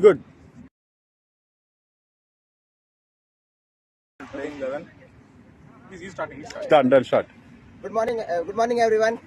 good. Playing 11. He's starting. Start. Good morning everyone.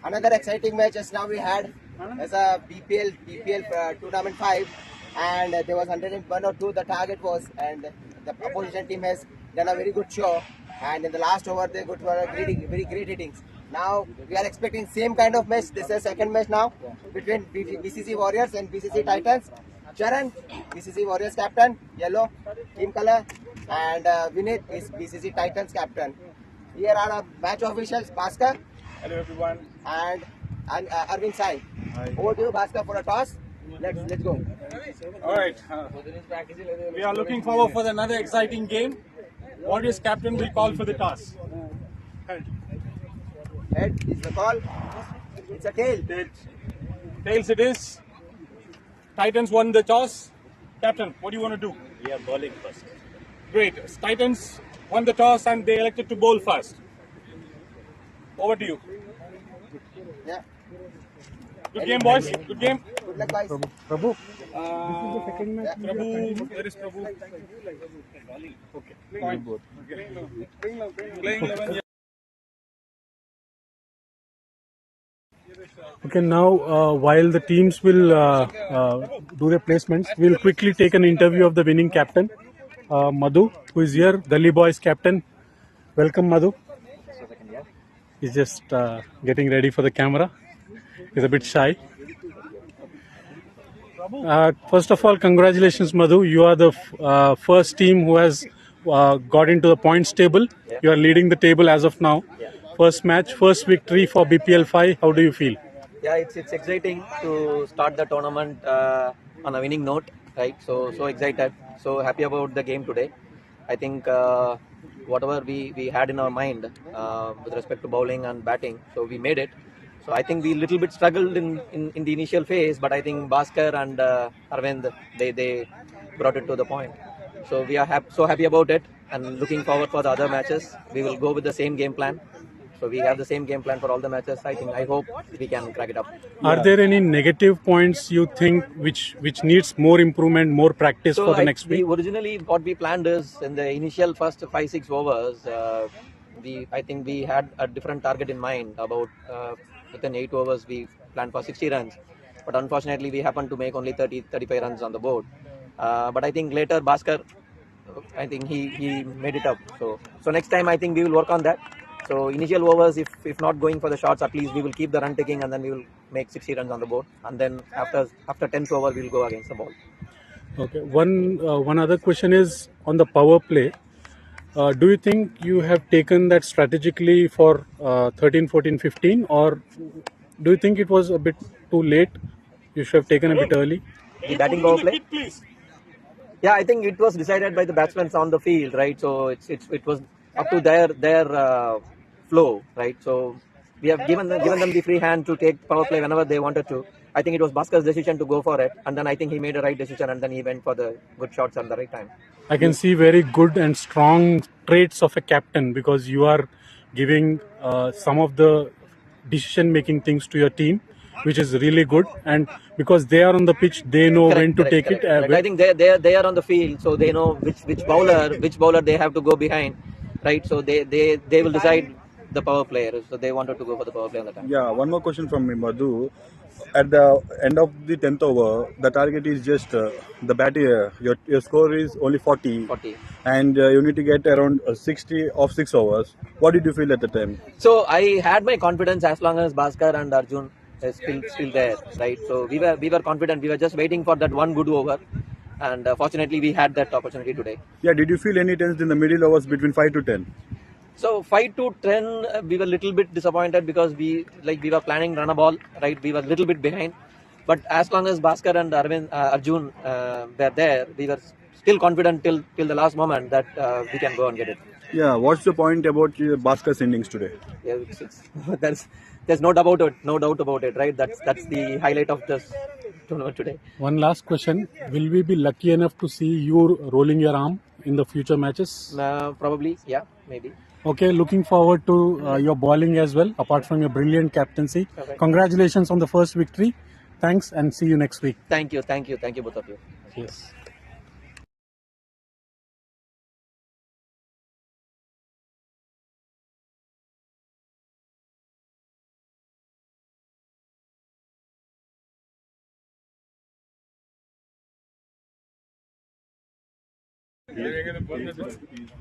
Another exciting match as now we had as a BPL tournament 5, and there was 101 or 2 the target was, and the opposition team has done a very good show, and in the last over they got for a very great innings. Now we are expecting same kind of match. This is second match now between BCC Warriors and BCC Titans. Charan, BCC Warriors captain, yellow team color, and Vinit is BCC Titans captain. Here are our match officials, Bhaskar. Hello everyone. And Arvind Sai. Hi. Over to you, Bhaskar, for a toss. Let's go. All right. We are looking forward for another exciting game. Warriors captain will call for the toss. Head is the call. It's a tail. Tails it is. Titans won the toss. Captain, what do you want to do? We are bowling first. Great. Titans won the toss and they elected to bowl first. Over to you. Yeah. Good game, boys. Good game. Good luck, guys. Prabhu. This is the second match. Prabhu, where is Prabhu? Okay. Fine. Playing 11. Yeah. Okay, now while the teams will do their placements, we'll quickly take an interview of the winning captain, Madhu, who is here, Gully Boys captain. Welcome, Madhu. He's just getting ready for the camera. He's a bit shy. First of all, congratulations, Madhu. You are the first team who has got into the points table. You are leading the table as of now. First match, first victory for BPL 5. How do you feel? Yeah, it's exciting to start the tournament on a winning note, right? So excited, so happy about the game today. I think whatever we had in our mind with respect to bowling and batting, so we made it. So I think we little bit struggled in the initial phase, but I think Bhaskar and Arvind, they brought it to the point. So we are so happy about it and looking forward for the other matches. We will go with the same game plan. So we have the same game plan for all the matches. I hope we can crack it up. Are there any negative points you think which needs more improvement, more practice for the next week? Originally, what we planned is in the initial first 5-6 overs, I think we had a different target in mind. About within 8 overs, we planned for 60 runs. But unfortunately, we happened to make only 30-35 runs on the board. But I think later, Bhaskar, I think he made it up. So next time, I think we will work on that. So initial overs, if not going for the shots, at least we will keep the run taking and then we will make 60 runs on the board. And then after 10th over, we will go against the ball. Okay. One other question is on the power play. Do you think you have taken that strategically for 13, 14, 15, or do you think it was a bit too late? You should have taken a bit early. The batting power play. Yeah, I think it was decided by the batsmen on the field, right? So it was up to their flow, right? So we have given them the free hand to take power play whenever they wanted to. I think it was Bhaskar's decision to go for it, and then I think he made the right decision, and then he went for the good shots at the right time. I can see very good and strong traits of a captain because you are giving some of the decision-making things to your team, which is really good. And because they are on the pitch, they know when to take it. I think they are on the field, so they know which bowler they have to go behind, right? So they will decide the power player. So they wanted to go for the power play on the time. Yeah, one more question from me, Madhu. At the end of the 10th over, the target is just the batter. Your score is only 40. And you need to get around 60 of 6 overs. What did you feel at the time? So I had my confidence as long as Bhaskar and Arjun is still there, right? So we were confident. We were just waiting for that one good over, and fortunately we had that opportunity today. Yeah, did you feel any tense in the middle overs between 5 to 10? So 5 to 10, we were a little bit disappointed because we were planning run a ball, right? We were a little bit behind, but as long as Bhaskar and Arjun were there, we were still confident till the last moment that we can go and get it. Yeah, what's the point about Bhaskar's innings today? Yeah, there's no doubt about it, right? That's the highlight of this tournament today. One last question: will we be lucky enough to see you rolling your arm in the future matches? Probably, yeah, maybe. Okay, looking forward to your bowling as well, apart from your brilliant captaincy. Okay. Congratulations on the first victory. Thanks and see you next week. Thank you both of you. Yes.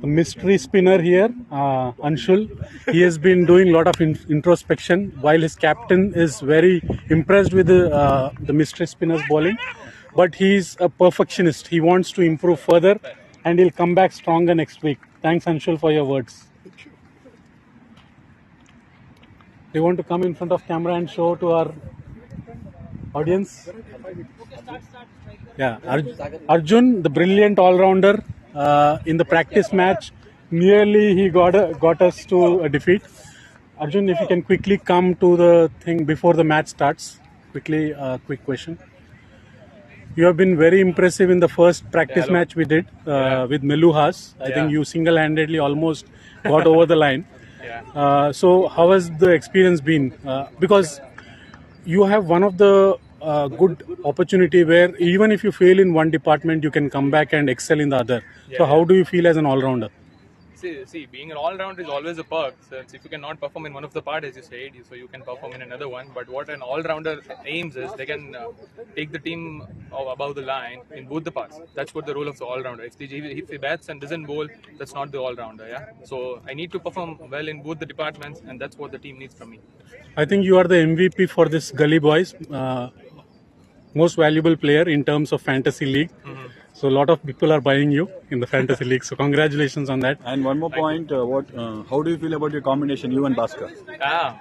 The mystery spinner here, Anshul, he has been doing a lot of introspection while his captain is very impressed with the mystery spinner's bowling. But he's a perfectionist. He wants to improve further and he'll come back stronger next week. Thanks, Anshul, for your words. Do you want to come in front of camera and show to our audience? Yeah, Arjun, the brilliant all-rounder in the practice match, nearly he got us to a defeat. Arjun, if you can quickly come to the thing before the match starts. Quickly, quick question. You have been very impressive in the first practice match we did with Meluhas. I think you single-handedly almost got over the line. So how has the experience been? Because you have one of the good opportunity where even if you fail in one department, you can come back and excel in the other. So how do you feel as an all-rounder? See, being an all-rounder is always a perk. So if you cannot perform in one of the part, as you said, so you can perform in another one. But what an all-rounder aims is, they can take the team above the line in both the parts. That's what the role of the all-rounder. If he bats and doesn't bowl, that's not the all-rounder. Yeah. So I need to perform well in both the departments, and that's what the team needs from me. I think you are the MVP for this Gully Boys, most valuable player in terms of fantasy league. So a lot of people are buying you in the fantasy league. So congratulations on that. And one more point, how do you feel about your combination, you and Bhaskar?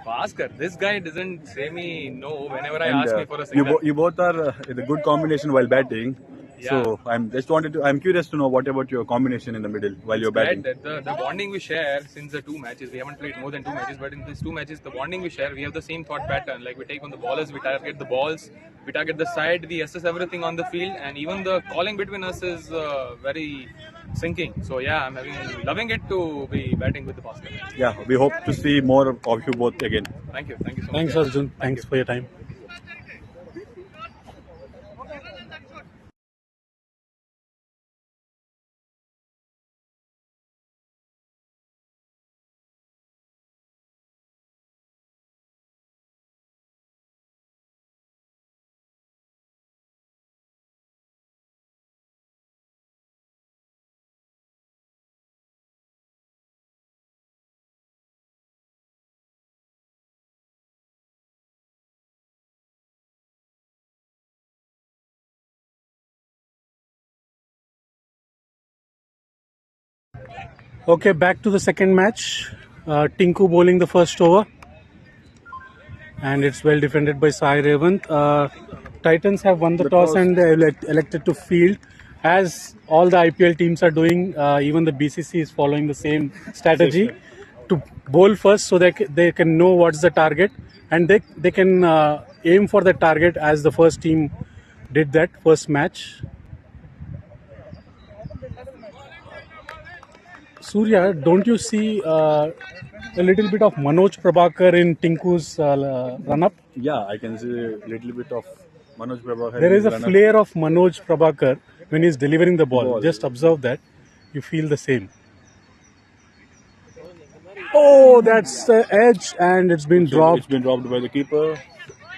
Bhaskar, this guy doesn't say me no whenever I And ask me for a single. you both are in a good combination while batting. So I'm curious to know what about your combination in the middle while you're batting. The bonding we share since the 2 matches, we haven't played more than 2 matches, but in these 2 matches, the bonding we share, we have the same thought pattern. Like we take on the ballers, we target the balls, we target the side, we assess everything on the field, and even the calling between us is very syncing. So yeah, I'm loving it to be batting with the Bhaskar. Yeah, we hope to see more of you both again. Thank you so much. Thanks, Arjun. Thanks for your time. Okay, back to the second match. Tinku bowling the first over. And it's well defended by Sai Revant. Titans have won the toss and elected to field. As all the IPL teams are doing, even the BCC is following the same strategy to bowl first so they can know what's the target and they can aim for the target as the first team did that first match. Surya, don't you see a little bit of Manoj Prabhakar in Tinku's run-up? Yeah, I can see a little bit of Manoj Prabhakar. There is a flair of Manoj Prabhakar when he's delivering the ball. Just observe that. You feel the same. Oh, that's the edge and it's been dropped. It's been dropped by the keeper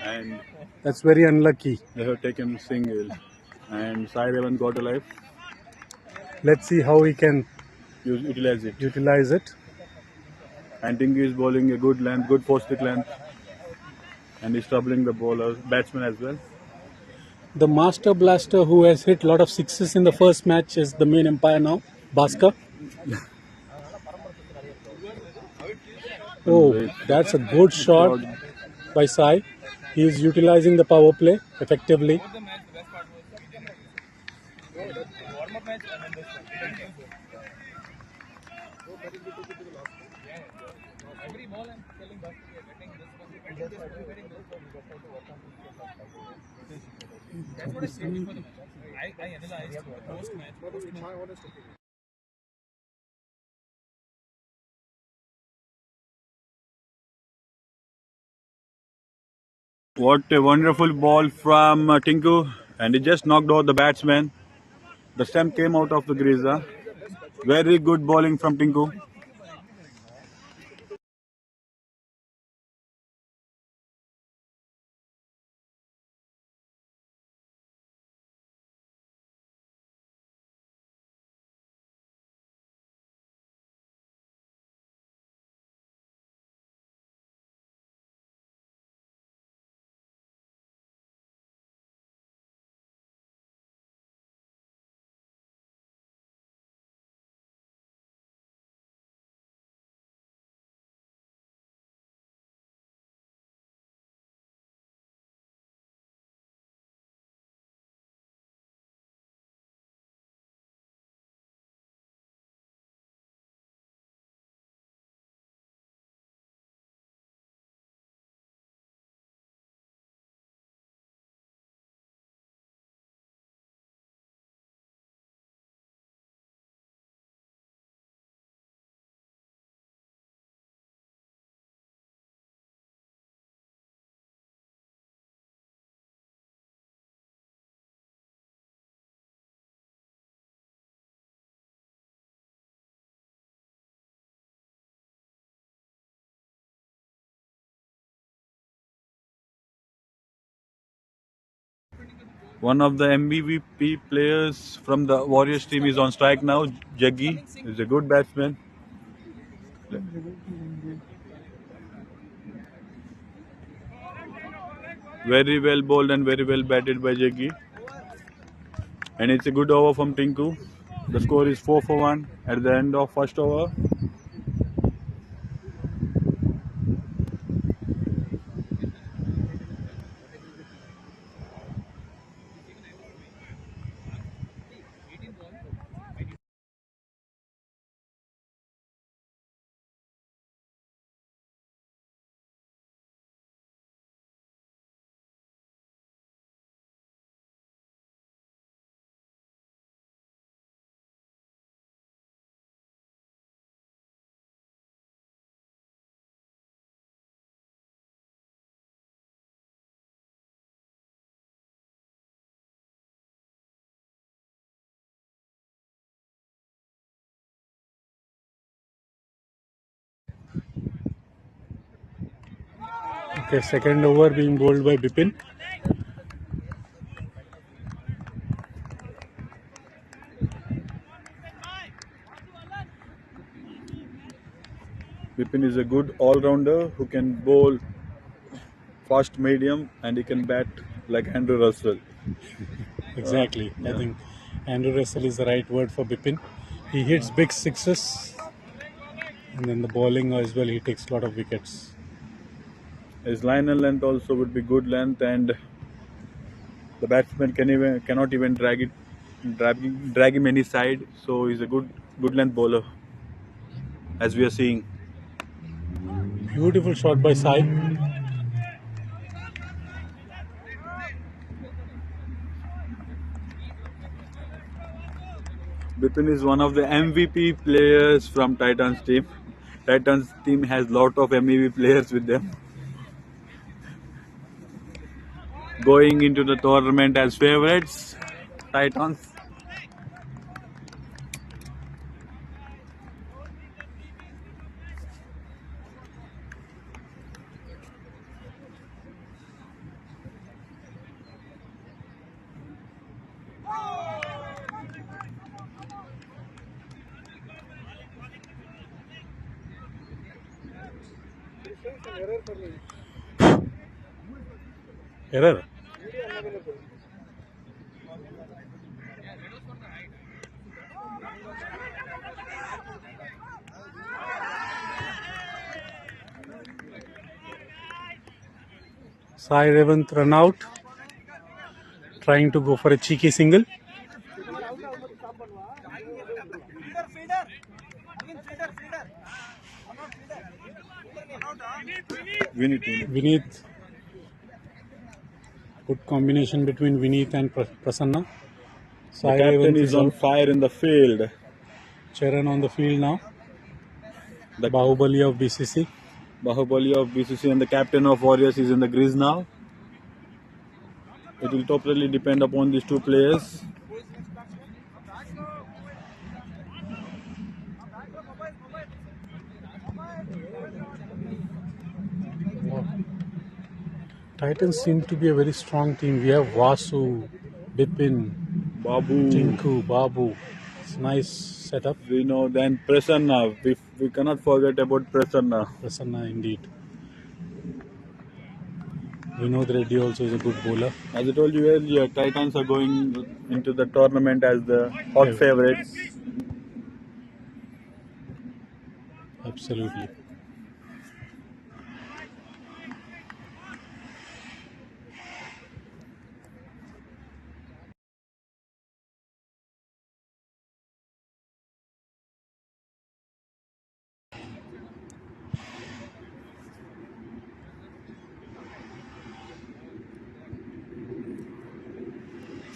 and that's very unlucky. They have taken single and Sai Revan got a life. Let's see how he can utilize it. And Tinky is bowling a good length, good post-stick length. And he's troubling the batsman as well. The master blaster who has hit a lot of sixes in the first match is the main umpire now, Bhaskar. Oh, that's a good shot by Sai. He is utilizing the power play effectively. What a wonderful ball from Tinku, and it just knocked out the batsman. The stump came out of the crease. Very good bowling from Tinku. One of the MVP players from the Warriors team is on strike now. Jaggi is a good batsman. Very well bowled and very well batted by Jaggi. And it's a good over from Tinku. The score is 4 for 1 at the end of first over. Okay, second over being bowled by Bipin. Bipin is a good all-rounder who can bowl fast medium and he can bat like Andrew Russell. Exactly. I think Andrew Russell is the right word for Bipin. He hits big sixes, and then the bowling as well, he takes a lot of wickets. His line and length also would be good length, and the batsman cannot even drag him any side. So he's a good length bowler, as we are seeing. Beautiful shot by Sai. Bipin is one of the MVP players from Titans team. Titans team has lot of MVP players with them. Going into the tournament as favorites, Titans. Error. Sai Revanth run out, trying to go for a cheeky single. Vineet. Good combination between Vineet and Prasanna. The captain is on fire in the field. Charan on the field now. The Bahubali of BCC. Bahubali of BCC and the captain of Warriors is in the crease now. it will totally depend upon these two players. Titans seem to be a very strong team. We have Vasu, Bipin, Babu, Tinku, Babu. It's a nice setup. we know, then Prasanna. We cannot forget about Prasanna. Prasanna indeed. Vinod Reddy also is a good bowler. As I told you earlier, Titans are going into the tournament as the hot favorites. Absolutely.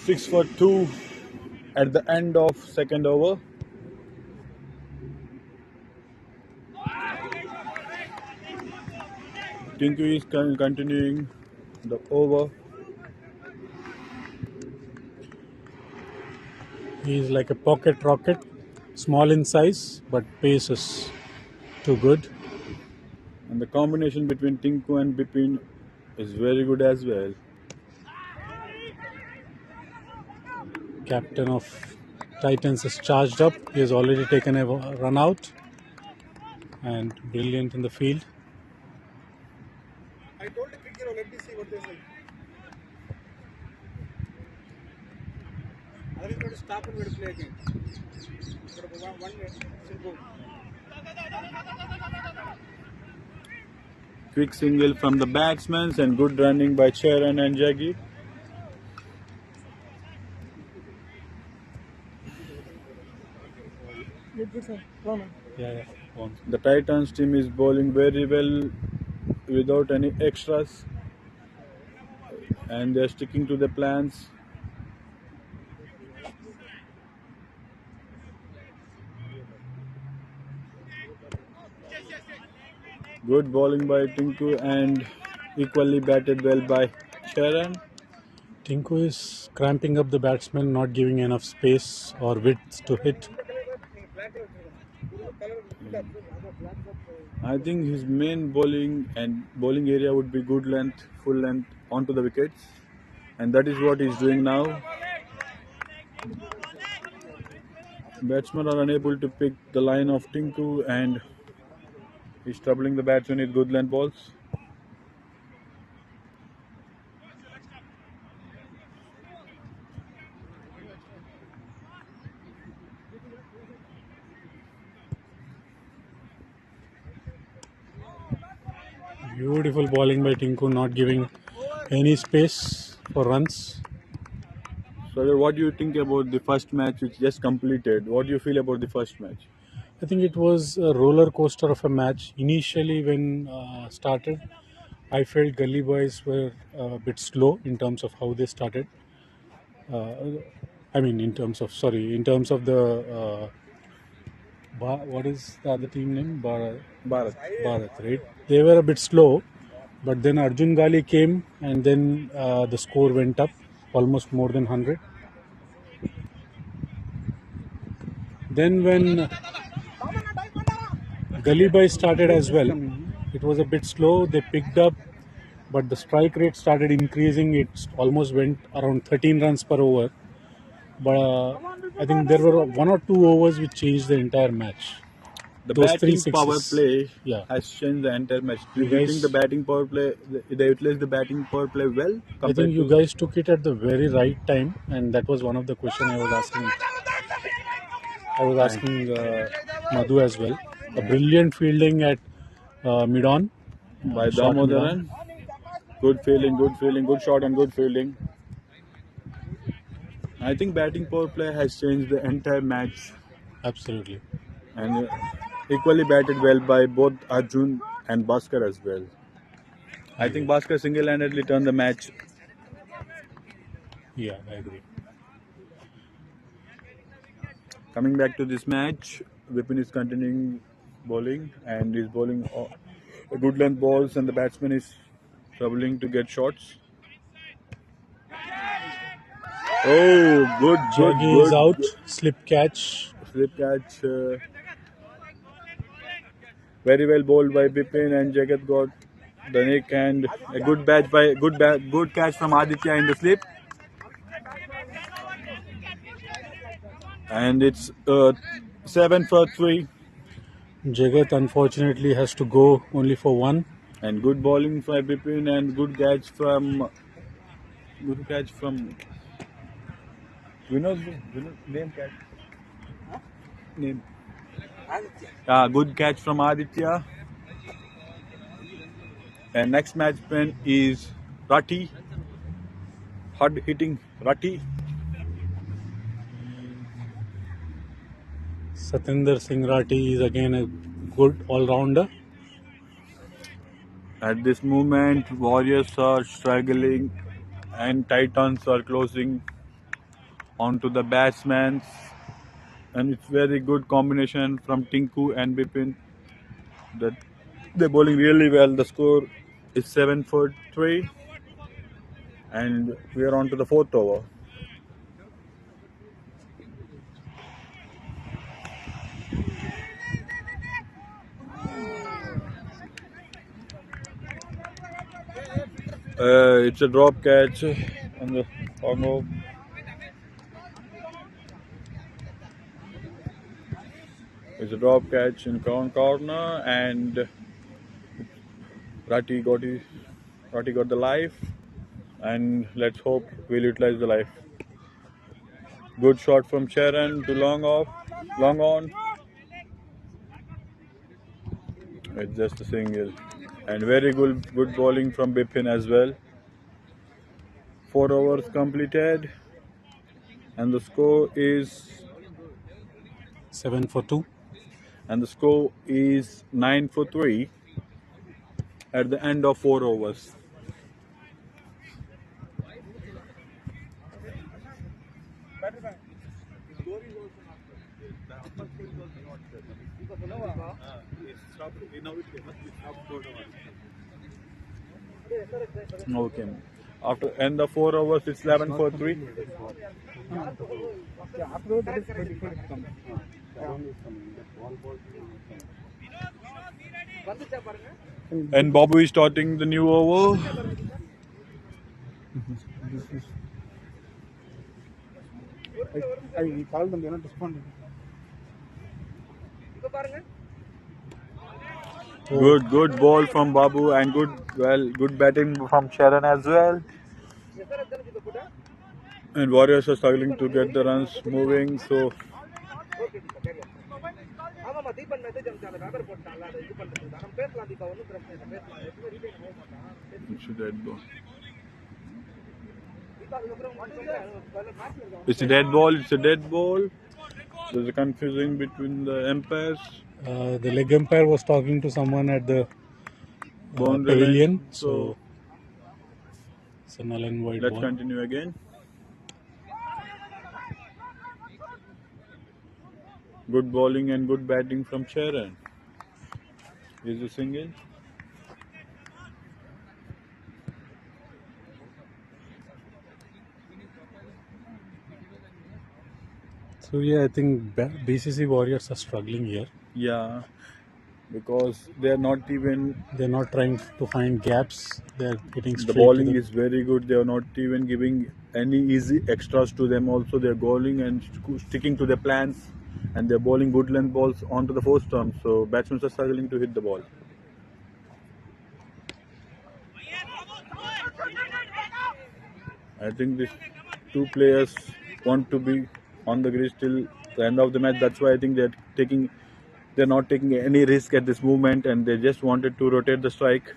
Six for two at the end of second over. Tinku is continuing the over. He is like a pocket rocket, small in size, but pace is too good. And the combination between Tinku and Bipin is very good as well. Captain of Titans is charged up. He has already taken a run out and brilliant in the field. I told the cricket, let me see what they say. Are we going to stop and we're going to play again? One simple. Quick single from the batsmen and good running by Charan and Jaggi. Yeah. The Titans team is bowling very well without any extras, and they are sticking to the plans. Good bowling by Tinku and equally batted well by Charan. Tinku is cramping up the batsman, not giving enough space or width to hit. I think his main bowling area would be good length, full length onto the wickets, and that is what he's doing now. Batsmen are unable to pick the line of Tinku, and he's troubling the batsman with good length balls. Beautiful bowling by Tinku, not giving any space for runs. So, what do you think about the first match which just completed? What do you feel about the first match? I think it was a roller coaster of a match. Initially, when started, I felt Gully Boys were a bit slow in terms of how they started. In terms of the what is the other team name? Bharat. Bharat, right? They were a bit slow, but then Arjun Gali came, and then the score went up almost more than 100. Then when Gully Boys started as well, it was a bit slow. They picked up, but the strike rate started increasing. It almost went around 13 runs per over. But I think there were one or two overs which changed the entire match. The Those three batting power sixes. play Yeah. has changed the entire match. Do You you guys- think the batting power play, they utilized the batting power play well? I think you guys took it at the very right time, and that was one of the questions I was asking. Madhu as well. A brilliant fielding at mid-on by shot Damodaran. Good fielding, good shot and good fielding. I think batting power play has changed the entire match, Absolutely. and equally batted well by both Arjun and Bhaskar as well. I think Bhaskar single-handedly turned the match. Yeah, I agree. Coming back to this match, Vipin is continuing bowling and is bowling good length balls, and the batsman is struggling to get shots. Oh, good, good, Jaggi good. is out. Good. Slip catch. Slip catch. Very well bowled by Bipin, and Jagat got the nick, and a good good catch from Aditya in the slip. And it's 7 for 3. Jagat unfortunately has to go only for one. And good bowling by Bipin, and good catch from Vinod name catch name. Good catch from Aditya. And next matchman is Rati. Hard hitting Rati. Satinder Singh Rati is again a good all-rounder. At this moment, Warriors are struggling and Titans are closing onto the batsmen. And it's very good combination from Tinku and Bipin. That they're bowling really well. The score is 7 for 3. And we are on to the 4th over. It's a drop catch on the corner. It's a drop catch in corner, and Rati got the life, and let's hope we'll utilize the life. Good shot from Sharon to long on. It's just a single, and very good bowling from Bipin as well. 4 overs completed, and the score is 7 for 2. and the score is 9 for 3 at the end of 4 overs. Okay. After end of 4 overs, it's 11 for 3. And Babu is starting the new over. I called them, they're not responding. Good ball from Babu, and good batting from Sharon as well. And Warriors are struggling to get the runs moving, so it's a dead ball. It's a dead ball. It's a dead ball. There's a confusion between the umpires. The leg umpire was talking to someone at the Boundary pavilion, line. so it's a null and void Let's ball. continue again. Good bowling and good batting from Sharon. Is a single. So yeah, I think BCC Warriors are struggling here. Yeah, because they're not trying to find gaps. They're hitting straight the bowling to is very good. They are not even giving any easy extras to them. Also, they're bowling and sticking to their plans, and they're bowling good length balls onto the four stumps. So batsmen are struggling to hit the ball. I think these two players want to be on the crease till the end of the match. That's why I think they're not taking any risk at this moment, and they just wanted to rotate the strike.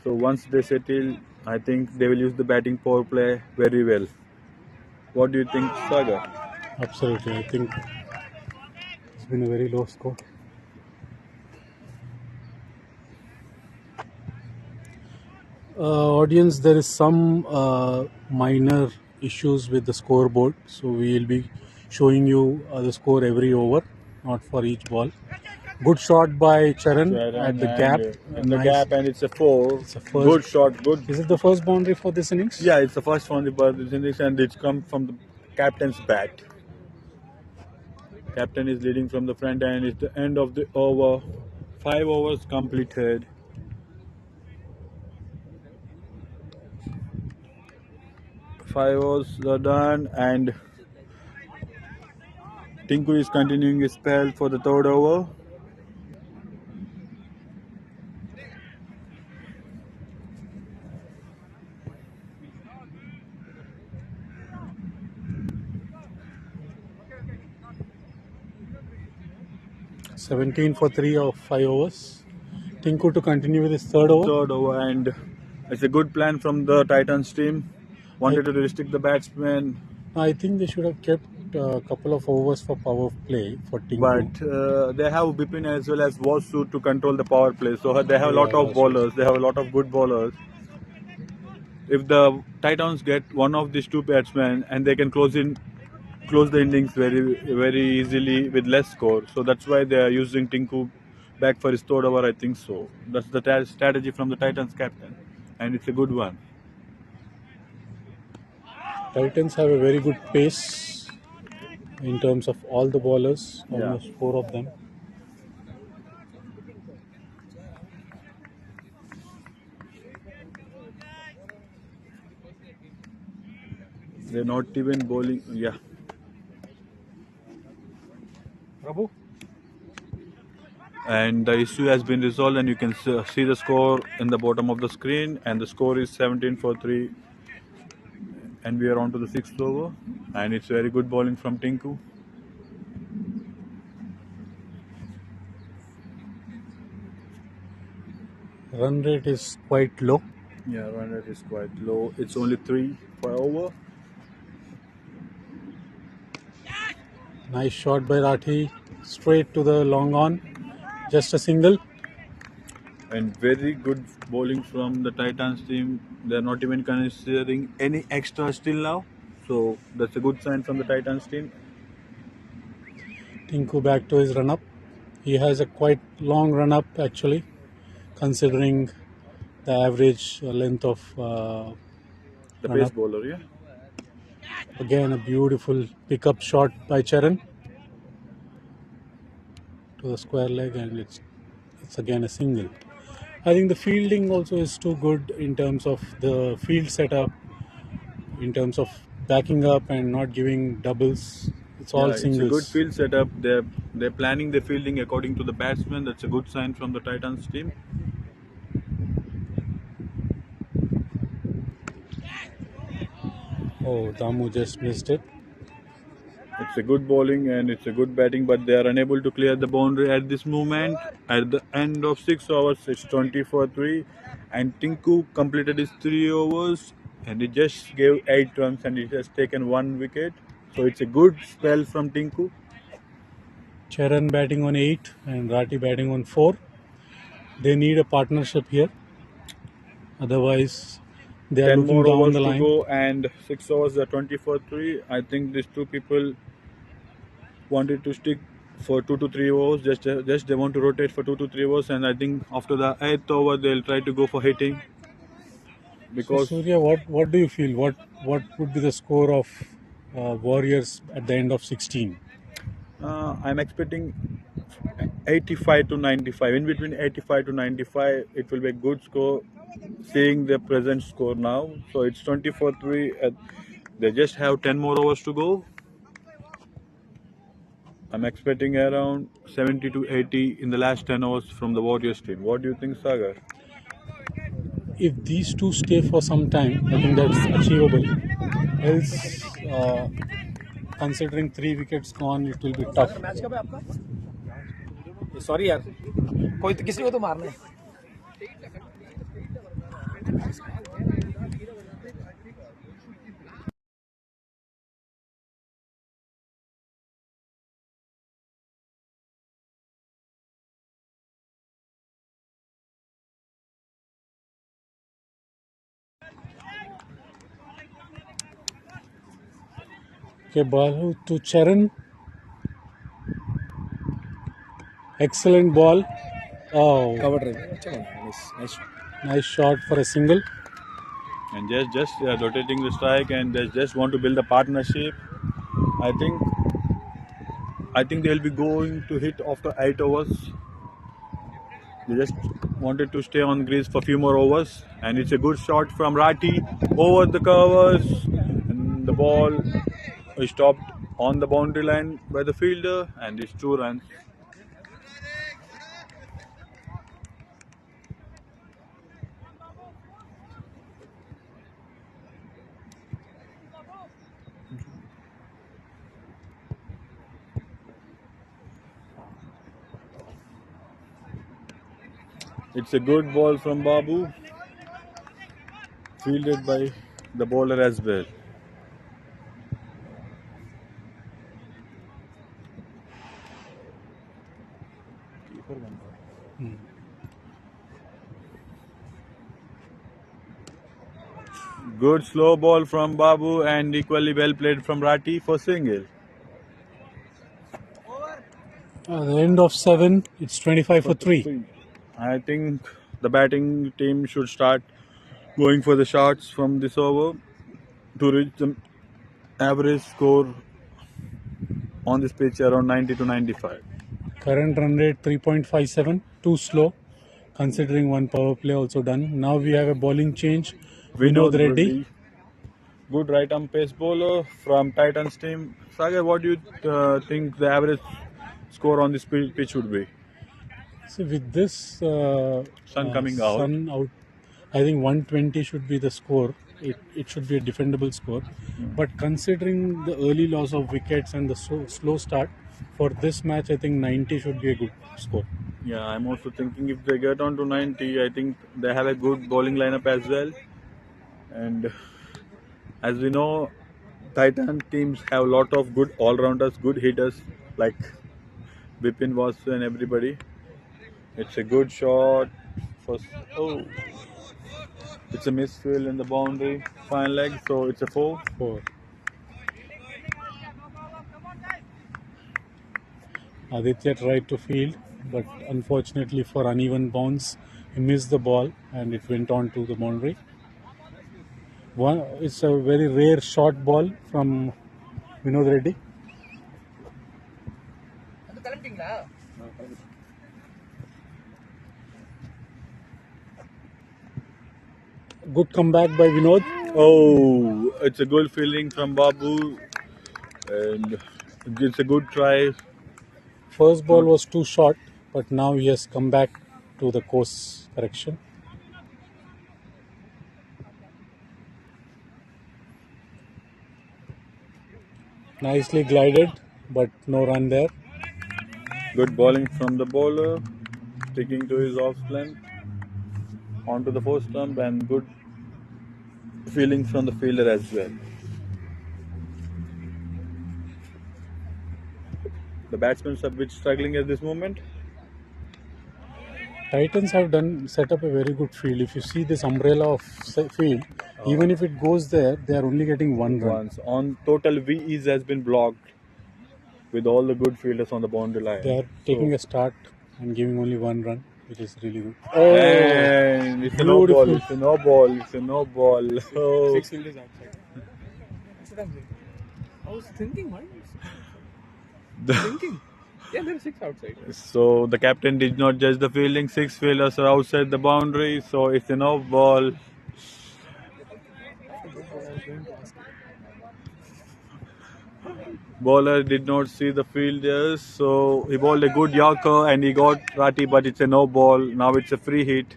So once they settle, I think they will use the batting power play very well. What do you think, Sagar? Absolutely, I think it's been a very low score. Audience, there is some minor issues with the scoreboard, so we will be showing you the score every over, not for each ball. Good shot by Charan at the gap. In the gap, and it's a 4. It's a first. Good shot, good. Is it the first boundary for this innings? Yeah, it's the first one for this innings, and it's come from the captain's bat. Captain is leading from the front, and it's the end of the over. 5 overs completed. Five overs are done, and Tinku is continuing his spell for the third over. $17 for 3 of 5 overs. Tinku to continue with his third over. Third over, and it's a good plan from the Titans team. Wanted to restrict the batsman, I think they should have kept a couple of overs for power play for Tinku. but they have Bipin as well as Wasu to control the power play. So they have a lot of bowlers. They have a lot of good bowlers. If the Titans get one of these two batsmen, and they can close the innings very easily with less score. So that's why they are using Tinku back for his third over. I think so. That's the strategy from the Titans captain, and it's a good one. Titans have a very good pace in terms of all the bowlers, almost 4 of them. They're not even bowling. Yeah. Prabhu? And the issue has been resolved, and you can see the score in the bottom of the screen, and the score is 17 for 3, and we are on to the 6th over, and it's very good bowling from Tinku. Run rate is quite low. Yeah, run rate is quite low. It's only 3 per over. Nice shot by Rathi, straight to the long on, just a single. And very good bowling from the Titans team. They're not even considering any extra still now. So that's a good sign from the Titans team. Tinku back to his run up. He has a quite long run up actually, considering the average length of The run pace up. bowler, yeah. Again, a beautiful pickup shot by Charan to the square leg, and it's again a single. I think the fielding also is too good in terms of the field setup, in terms of backing up and not giving doubles. It's all singles. It's a good field setup. They're planning the fielding according to the batsman. That's a good sign from the Titans team. Oh, Damu just missed it. It's a good bowling and it's a good batting, but they are unable to clear the boundary at this moment. At the end of 6 overs, it's 20 for 3, and Tinku completed his 3 overs, and he just gave 8 runs, and he has taken 1 wicket. So it's a good spell from Tinku. Charan batting on 8 and Rati batting on 4. They need a partnership here. Otherwise, they are 10 looking more down overs the to line. go, and 6 overs are 20 for 3. I think these two people wanted to stick for 2 to 3 overs. Just they want to rotate for 2 to 3 overs, and I think after the 8th over they'll try to go for hitting. Because so Surya, what do you feel? What would be the score of Warriors at the end of 16? I'm expecting 85 to 95. In between 85 to 95, it will be a good score. Seeing the present score now, so it's 20 for 3. They just have 10 more overs to go. I'm expecting around 70 to 80 in the last 10 overs from the Warriors team. What do you think, Sagar? If these two stay for some time, I think that's achievable. Else, considering 3 wickets gone, it will be tough. Sorry यार कोई तो किसी को तो मारना है Okay, ball to Charan. Excellent ball. Oh, Covered. Nice. nice shot for a single. And just rotating the strike and they just want to build a partnership. I think they'll be going to hit after 8 overs. They just wanted to stay on grease for a few more overs, and it's a good shot from Rati over the covers, and the ball is stopped on the boundary line by the fielder, and it's 2 runs. It's a good ball from Babu, fielded by the bowler as well. Good slow ball from Babu and equally well played from Rati for single. At the end of 7, it's 25 for 3. I think the batting team should start going for the shots from this over to reach the average score on this pitch around 90 to 95. Current run rate 3.57, too slow considering one power play also done. Now we have a bowling change. Vinod Reddy. Good right arm pace bowler from Titans team. Sagar, what do you think the average score on this pitch would be? So with this Sun coming out. Sun out, I think 120 should be the score. It should be a defendable score. But considering the early loss of wickets and the slow start, for this match I think 90 should be a good score. Yeah, I'm also thinking if they get on to 90, I think they have a good bowling lineup as well. And as we know, Titan teams have a lot of good all-rounders, good hitters like Bipin Vasu and everybody. It's a good shot. It's a misfield in the boundary, fine leg, so it's a 4. 4. Aditya tried to field, but unfortunately for uneven bounce, he missed the ball and it went on to the boundary. It's a very rare short ball from Vinod Reddy. Good comeback by Vinod. Oh, it's a good fielding from Babu, and it's a good try. First ball was too short, but now he has come back to the course correction. Nicely glided, but no run there. Good bowling from the bowler, sticking to his off length onto the first stump, and good fielding from the fielder as well. The batsmen are a bit struggling at this moment. Titans have set up a very good field. If you see this umbrella of field, even if it goes there, they are only getting 1 run. Once on total, VEs has been blocked with all the good fielders on the boundary line. They are taking a start and giving only 1 run, which is really good. Oh, and it's a no ball. It's a no ball. It's a no ball. Oh. 6 fielders outside. That's what I'm saying. I was thinking, why? Thinking. Yeah, there are 6 outside. So the captain did not judge the fielding. 6 fielders are outside the boundary, so it's a no ball. Bowler did not see the fielders, so he bowled a good Yorker and he got Rati, but it's a no ball. Now it's a free hit.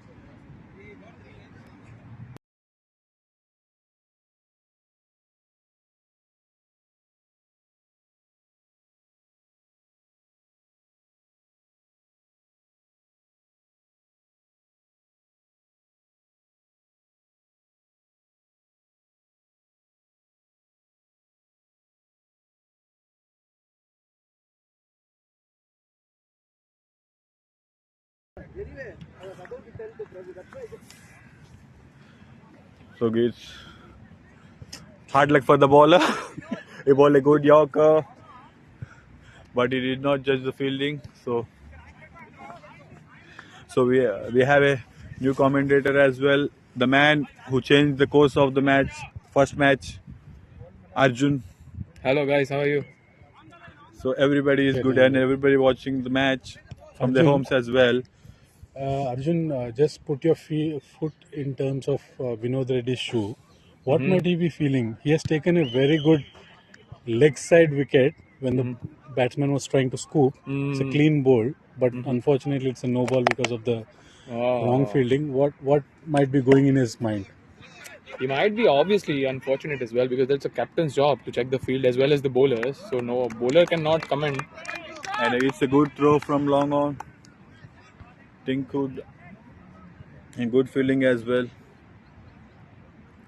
So it's hard luck for the bowler. He bowled a good Yorker, but he did not judge the fielding. So So we have a new commentator as well. The man who changed the course of the match, first match, Arjun. Hello guys, how are you? So everybody is good and everybody watching the match from their Arjun, homes as well. Arjun, just put your foot in terms of Vinod Reddy's shoe. What might he be feeling? He has taken a very good leg side wicket when the batsman was trying to scoop. It's a clean bowl, but unfortunately it's a no ball because of the wrong fielding. What might be going in his mind? He might be obviously unfortunate as well because that's a captain's job to check the field as well as the bowlers. So no bowler cannot comment. And it's a good throw from long on. Tinku and good fielding as well.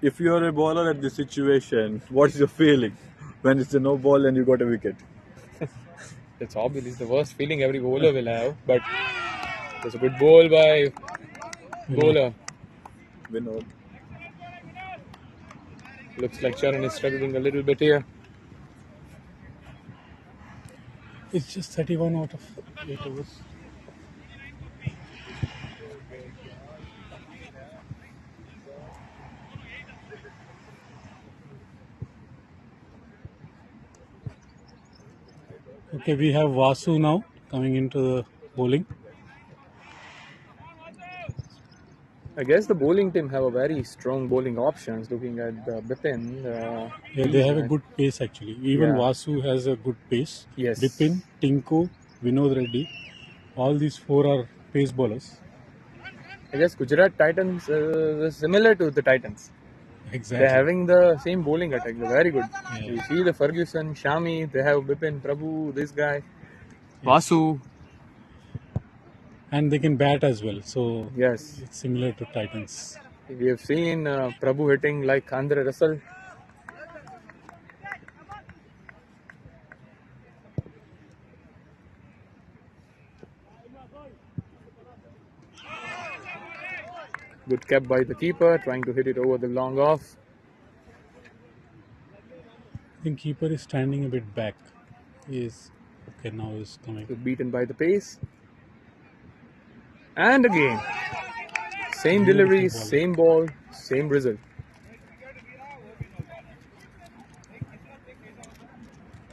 If you are a bowler at this situation, what's your feeling when it's a no ball and you got a wicket? That's obviously the worst feeling every bowler will have. But there's a good ball by bowler. Vinod. Looks like Charan is struggling a little bit here. It's just 31 out of 8 overs. Okay, we have Vasu now coming into the bowling. I guess the bowling team have a very strong bowling options. Looking at Bipin, Yeah, they have a good pace actually. Even Vasu has a good pace. Yes. Bipin, Tinku, Vinod Reddy, all these four are pace bowlers. I guess Gujarat Titans is similar to the Titans. Exactly. They're having the same bowling attack. They're very good. Yeah. You see the Ferguson, Shami, they have Bipin, Prabhu, this guy, Vasu. And they can bat as well. So Yes, it's similar to Titans. we have seen Prabhu hitting like Andre Russell. Good kept by the keeper, trying to hit it over the long off. I think keeper is standing a bit back. He is okay now. He's coming. Beaten by the pace. And again, same delivery, same ball, same result.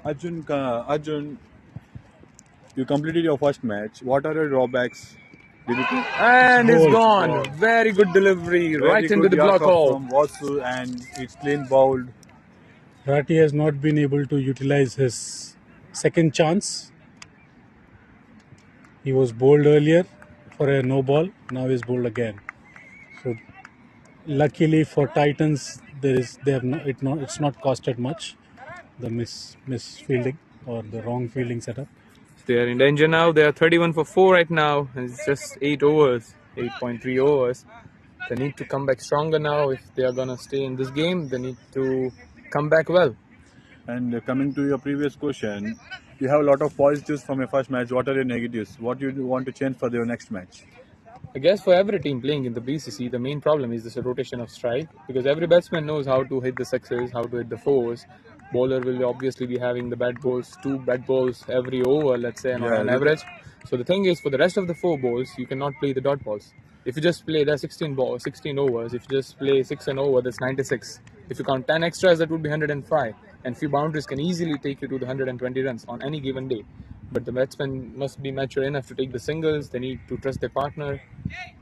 Arjun, you completed your first match. What are your drawbacks? And it's gone. Very good delivery, right into the block hole. From Vasu, and it's clean bowled. Rati has not been able to utilize his second chance. He was bowled earlier for a no ball. Now he's bowled again. So luckily for Titans, it's not costed much. The miss fielding or the wrong fielding setup. They are in danger now. They are 31 for 4 right now. And it's just 8 overs, 8.3 overs. They need to come back stronger now. If they are going to stay in this game, they need to come back well. And coming to your previous question, you have a lot of positives from your first match. What are your negatives? What do you want to change for your next match? I guess for every team playing in the BCC, the main problem is this rotation of strike, because every batsman knows how to hit the sixes, how to hit the fours. Bowler will obviously be having the bat balls, 2 bat balls every over, let's say, on average. So the thing is, for the rest of the 4 balls, you cannot play the dot balls. If you just play, there's 16 overs. If you just play 6 an over, that's 96. If you count 10 extras, that would be 105. And few boundaries can easily take you to the 120 runs on any given day. But the batsmen must be mature enough to take the singles. They need to trust their partner.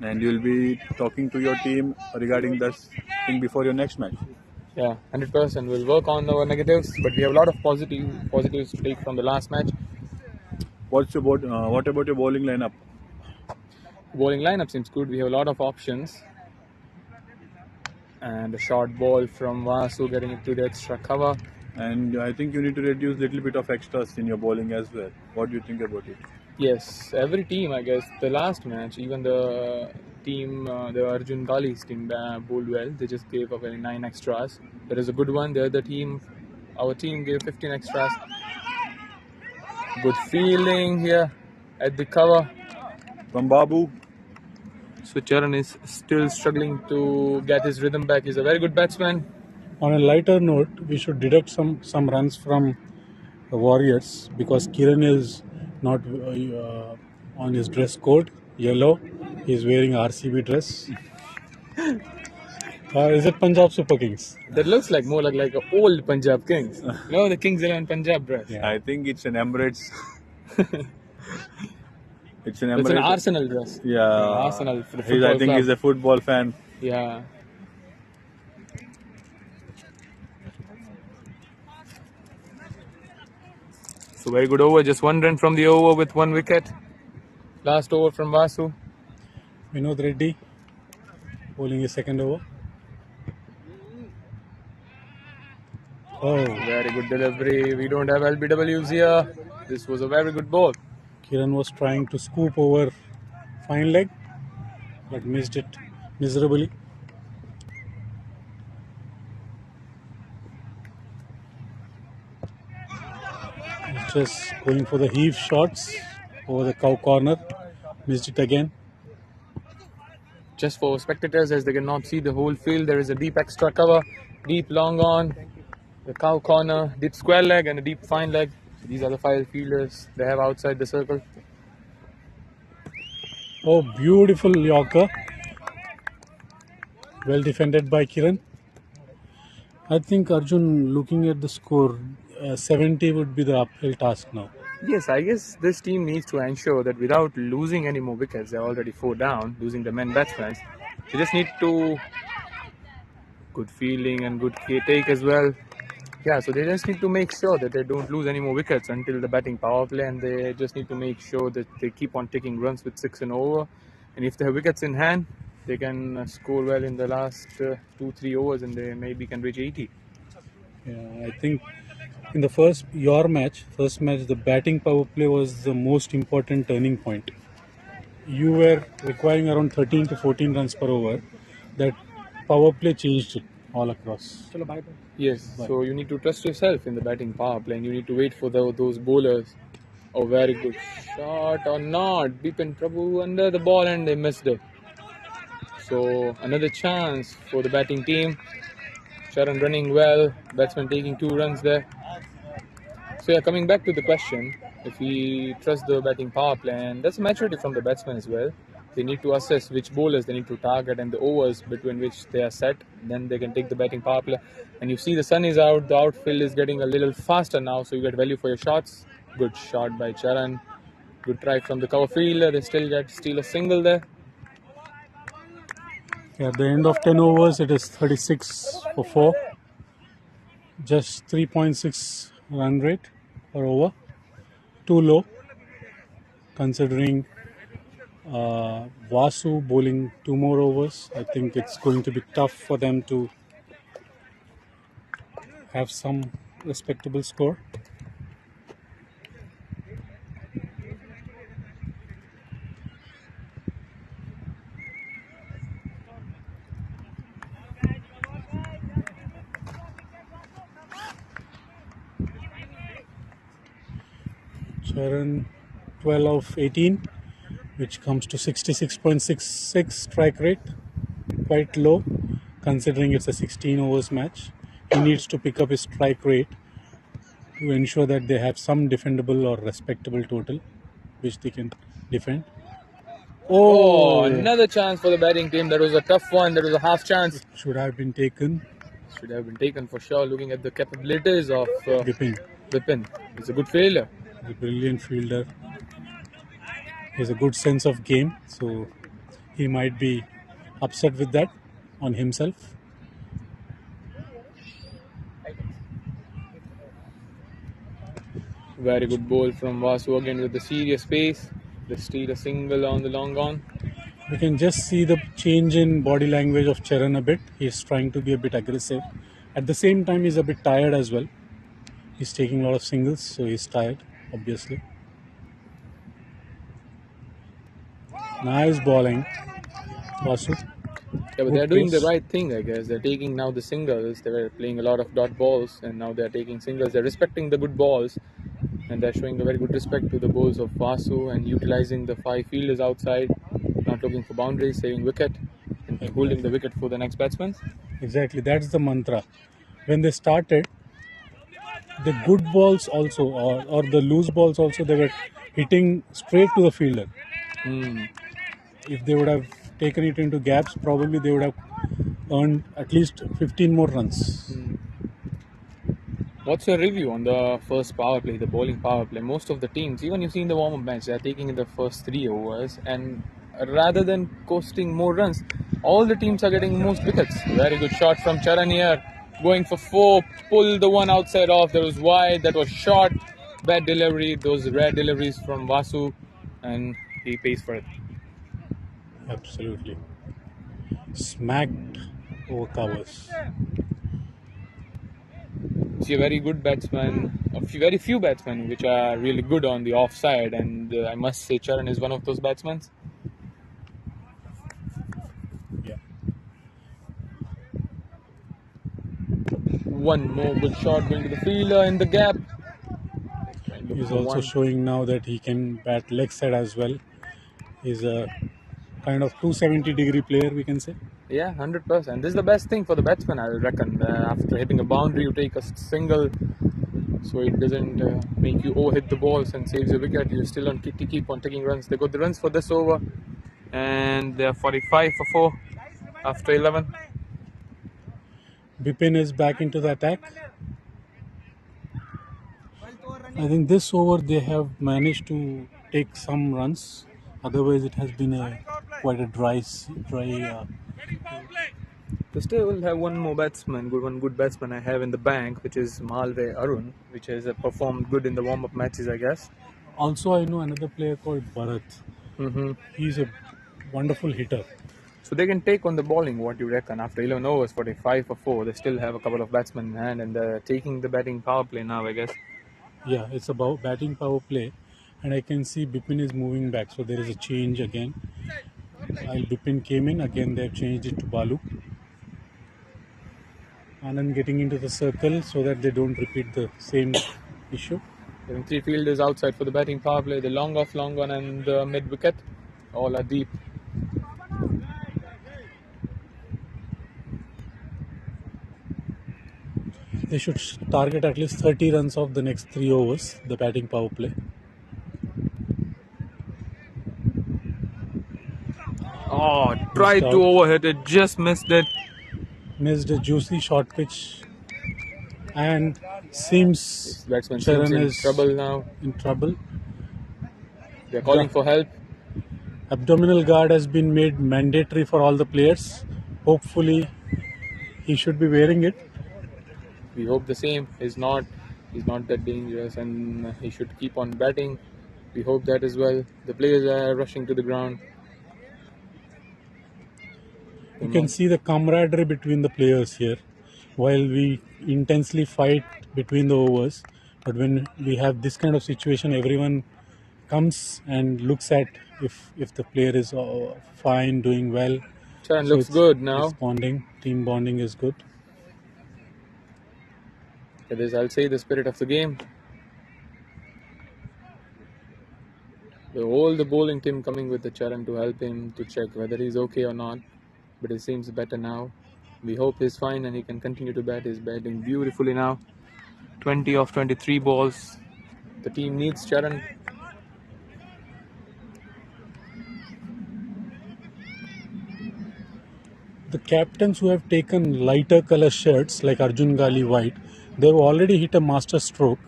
And you'll be talking to your team regarding this thing before your next match. Yeah, 100%. We'll work on our negatives, but we have a lot of positives to take from the last match. What about your bowling lineup? Bowling lineup seems good. We have a lot of options. And a short ball from Vasu getting it to the extra cover. And I think you need to reduce a little bit of extras in your bowling as well. What do you think about it? Yes, every team, I guess. The last match, even the team, the Arjun Kali's team bowled well. They just gave away 9 extras. There is a good one. The other team, our team gave 15 extras. Good feeling here at the cover. From Babu. So Charan is still struggling to get his rhythm back. He's a very good batsman. On a lighter note, we should deduct some runs from the Warriors because Kiran is not on his dress code, yellow, He's wearing RCB dress. Is it Punjab Super Kings? That looks like more like an old Punjab Kings. No, the Kings 11 Punjab dress. Yeah. I think it's an Emirates. It's an It's an Emirates. Arsenal dress. Yeah. Arsenal, the I football think club. he's a football fan. Yeah. So very good over. Just 1 run from the over with 1 wicket. Last over from Vasu. Vinod Reddy bowling his second over. Oh, Very good delivery. We don't have LBWs here. This was a very good ball. Kiran was trying to scoop over fine leg, but missed it miserably. He's just going for the heave shots over the cow corner. Missed it again. Just for spectators, as they cannot see the whole field, there is a deep extra cover, deep long on, the cow corner, deep square leg, and a deep fine leg. So these are the 5 fielders they have outside the circle. Oh, beautiful Yorker. Well defended by Kiran. I think Arjun, looking at the score, 70 would be the uphill task now. Yes, I guess this team needs to ensure that without losing any more wickets, they're already 4 down, losing the men batsmen. They just need to good fielding and good take as well. Yeah, so they just need to make sure that they don't lose any more wickets until the batting power play, and they just need to make sure that they keep on taking runs with 6 and over. And if they have wickets in hand, they can score well in the last 2-3 overs, and they maybe can reach 80. Yeah, I think in the first match, the batting power play was the most important turning point. You were requiring around 13 to 14 runs per over. That power play changed it all across. Yes, so you need to trust yourself in the batting power play, and you need to wait for those bowlers. Oh, very good shot or not. Bipin Prabhu under the ball, and they missed it. So another chance for the batting team. Charan running well, batsman taking 2 runs there. So yeah, coming back to the question, if we trust the batting power play, and that's a maturity from the batsmen as well. They need to assess which bowlers they need to target and the overs between which they are set. Then they can take the batting power play. And you see the sun is out, the outfield is getting a little faster now, so you get value for your shots. Good shot by Charan. Good try from the cover fielder. They still steal a single there. At the end of 10 overs, it is 36 for 4. Just 3.6 run rate per over. Too low, considering Vasu bowling 2 more overs. I think it's going to be tough for them to have some respectable score. Charan 12 of 18, which comes to 66.66 strike rate. Quite low, considering it's a 16 overs match. He needs to pick up his strike rate to ensure that they have some defendable or respectable total, which they can defend. Oh, another chance for the batting team. That was a tough one. That was a half chance. Should have been taken. Should have been taken for sure, looking at the capabilities of Bipin. He's a good fielder. He's a brilliant fielder. He has a good sense of game, so he might be upset with that on himself. Very good ball from Vasu again with the serious pace. They steal a single on the long on. We can just see the change in body language of Charan a bit. He's trying to be a bit aggressive. At the same time, he's a bit tired as well. He's taking a lot of singles, so he's tired, obviously. Nice bowling, Vasu. Yeah, but they're doing the right thing, I guess. They're taking now the singles. They were playing a lot of dot balls, and now they're taking singles. They're respecting the good balls, and they're showing a very good respect to the balls of Vasu and utilizing the 5 fielders outside, not looking for boundaries, saving wicket, and holding the wicket for the next batsman. Exactly, that's the mantra. When they started, the good balls also, or the loose balls also, they were hitting straight to the fielder. if they would have taken it into gaps, probably they would have earned at least 15 more runs. What's your review on the first power play, the bowling power play? Most of the teams, even you see in the warm-up match, they're taking in the first 3 overs, and rather than coasting more runs, all the teams are getting most wickets. Very good shot from Charan here, going for 4, pulled the one outside off. That was wide, that was short. Bad delivery, those rare deliveries from Vasu, and he pays for it. Absolutely. Smacked over covers. See a very good batsman, very few batsmen which are really good on the offside, and I must say Charan is one of those batsmen. Yeah. One more good shot going to the fielder in the gap. He's also showing now that he can bat leg side as well. He's a kind of 270-degree player, we can say. Yeah, 100%. This is the best thing for the batsman, I reckon. After hitting a boundary, you take a single, so it doesn't make you overhit the balls and saves your wicket. You still on keep on taking runs. They got the runs for this over, and they're 45 for 4 after 11. Bipin is back into the attack. I think this over they have managed to take some runs. Otherwise, it has been quite a dry. They still will have one more batsman, one good batsman I have in the bank, which is Malve Arun, which has performed good in the warm-up matches, I guess. Also, I know another player called Bharat. He's a wonderful hitter. So they can take on the bowling, what do you reckon? After 11 overs, 45 for 4, they still have a couple of batsmen in hand, and they're taking the batting power play now, I guess. Yeah, it's about batting power play, and I can see Bipin is moving back, so there is a change again. While Bipin came in, again they've changed it to Balu. Anand getting into the circle so that they don't repeat the same issue. Having 3 fielders outside for the batting power play, the long off, long on, and the mid wicket, all are deep. They should target at least 30 runs off the next 3 overs, the batting power play. Oh, tried to overhit it, just missed it. Missed a juicy short pitch, and seems Batsman Charan seems in is trouble now. in trouble. They're calling for help. Abdominal guard has been made mandatory for all the players. Hopefully, he should be wearing it. We hope the same. He's not that dangerous, and he should keep on batting. We hope that as well. The players are rushing to the ground. You can see the camaraderie between the players here. While we intensely fight between the overs, but when we have this kind of situation, everyone comes and looks at if the player is fine, doing well. Charan looks good now. It's bonding, team bonding is good. It is, I'll say, the spirit of the game. The bowling team coming with the Charan to help him to check whether he's okay or not. But it seems better now. We hope he's fine and he can continue to bat. He's batting beautifully now. 20 of 23 balls. The team needs Charan. The captains who have taken lighter color shirts like Arjun Gali white, they've already hit a master stroke.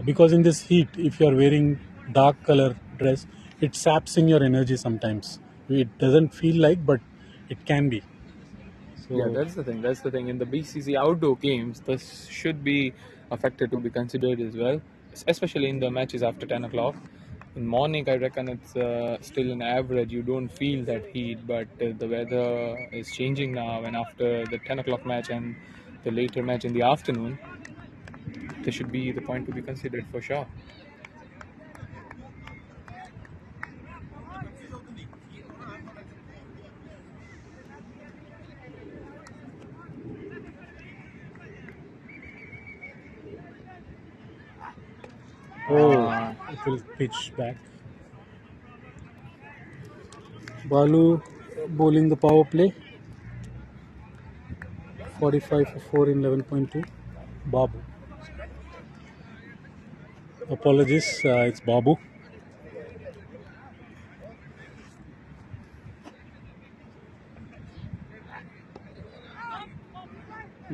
Because in this heat, if you are wearing dark color dress, it saps in your energy sometimes. It doesn't feel like, but it can be. So, yeah, that's the thing. In the BCC outdoor games, this should be a factor to be considered as well, especially in the matches after 10 o'clock. In morning, I reckon it's still an average. You don't feel that heat, but the weather is changing now, and after the 10 o'clock match and the later match in the afternoon, this should be the point to be considered for sure. It will pitch back. Balu bowling the power play. 45 for 4 in 11.2. Babu. Apologies, it's Babu.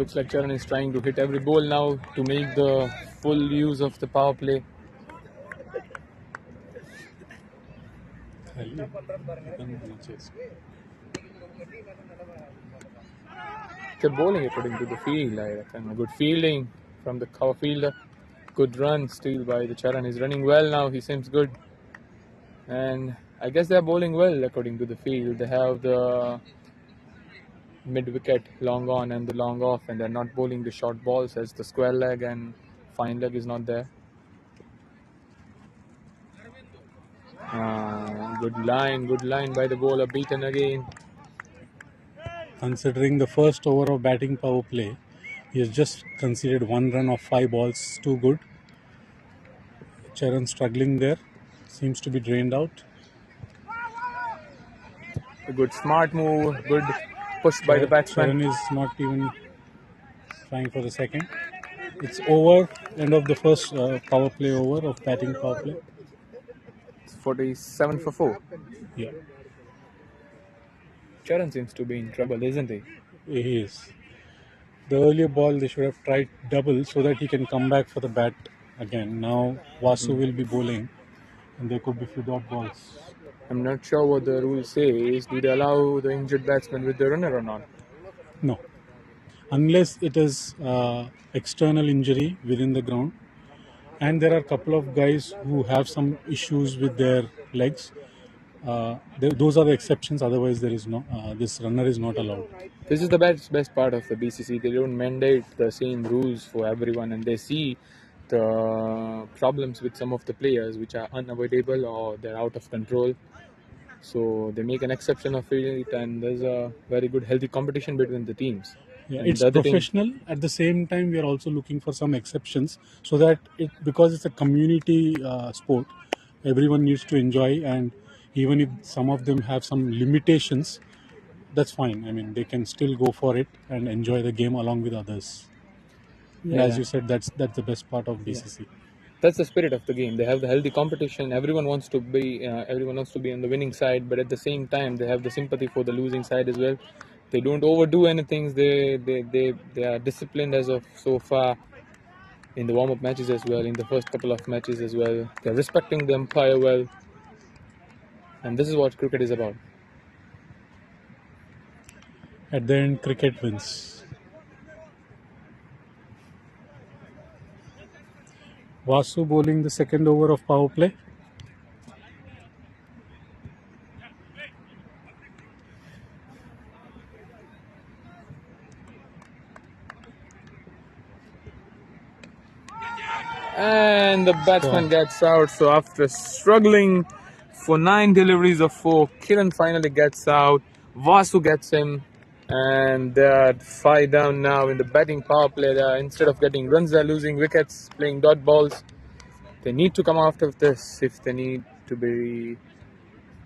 Looks like Charan is trying to hit every ball now to make the full use of the power play. They're bowling according to the field, I reckon. Good fielding from the cover fielder. Good run steal by the Charan. He's running well now. He seems good. And I guess they're bowling well according to the field. They have the mid-wicket long on and the long off, and they're not bowling the short balls as the square leg and fine leg is not there. Good line by the bowler, beaten again. Considering the first over of batting power play, he has just conceded 1 run of 5 balls. Too good. Charan struggling there. Seems to be drained out. A good smart move, good push by the batsman. Charan is not even trying for the second. It's over. End of the first power play over of batting power play. It's 47 for 4. Yeah. Charan seems to be in trouble, isn't he? He is. The earlier ball they should have tried double so that he can come back for the bat again. Now Vasu will be bowling and there could be few dot balls. I'm not sure what the rule says. Do they allow the injured batsman with the runner or not? No. Unless it is external injury within the ground. And there are a couple of guys who have some issues with their legs. Those are the exceptions. Otherwise, there is no. This runner is not allowed. This is the best part of the BCC. They don't mandate the same rules for everyone, and they see the problems with some of the players which are unavoidable or they're out of control. So they make an exception of it, and there's a very good, healthy competition between the teams. Yeah, and it's professional. At the same time, we are also looking for some exceptions so that because it's a community sport, everyone needs to enjoy, and even if some of them have some limitations, that's fine. I mean, they can still go for it and enjoy the game along with others. And as you said, that's the best part of BCC. That's the spirit of the game. They have the healthy competition. Everyone wants to be on the winning side, but at the same time, they have the sympathy for the losing side as well. They don't overdo anything. They are disciplined as of so far in the warm-up matches as well, in the first couple of matches as well. They're respecting the umpire well, and this is what cricket is about. At the end, cricket wins. Vasu bowling the second over of power play. And the batsman gets out. So after struggling for 9 deliveries of 4, Kiran finally gets out. Vasu gets him. And they're 5 down now in the batting power play. Instead of getting runs, they're losing wickets, playing dot balls. They need to come after this if they need to be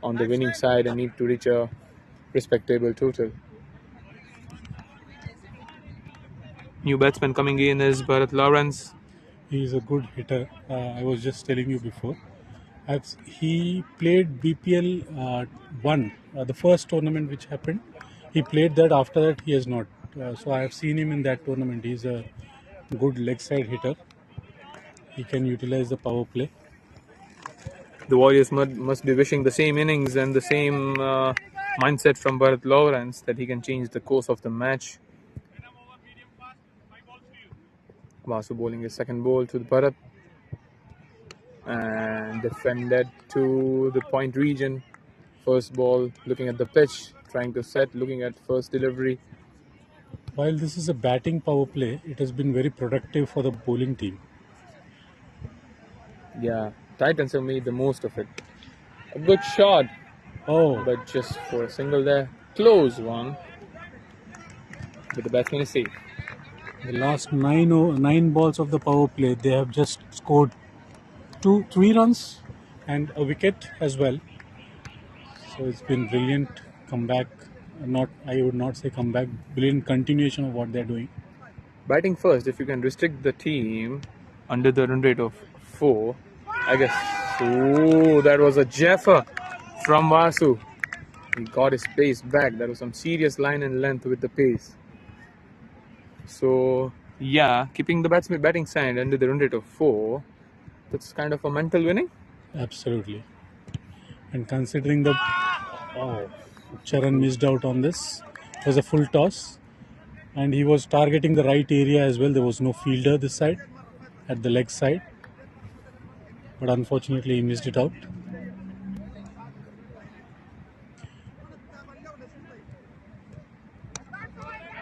on the winning side and need to reach a respectable total. New batsman coming in is Bharat Lawrence. He is a good hitter. I was just telling you before. He played BPL 1, the first tournament which happened. He played that. After that, he has not. So I have seen him in that tournament. He's a good leg side hitter. He can utilize the power play. The Warriors must be wishing the same innings and the same mindset from Bharat Lawrence that he can change the course of the match. Vasu bowling his second ball to the Bharat and defended to the point region. First ball, looking at the pitch, trying to set, looking at first delivery. While this is a batting power play, it has been very productive for the bowling team. Yeah, Titans have made the most of it. A good shot, but just for a single there. Close one, but the batsman is safe. The last 9 balls of the power play, they have just scored 3 runs and a wicket as well. So it's been brilliant comeback. I would not say comeback, brilliant continuation of what they're doing. Batting first, if you can restrict the team under the run rate of 4, I guess. Oh, that was a jeffer from Vasu. He got his pace back. There was some serious line and length with the pace. So yeah, keeping the batting side under the run rate of 4, that's kind of a mental winning. Absolutely. And considering the Charan missed out on this, it was a full toss, and he was targeting the right area as well. There was no fielder this side, at the leg side, but unfortunately he missed it out.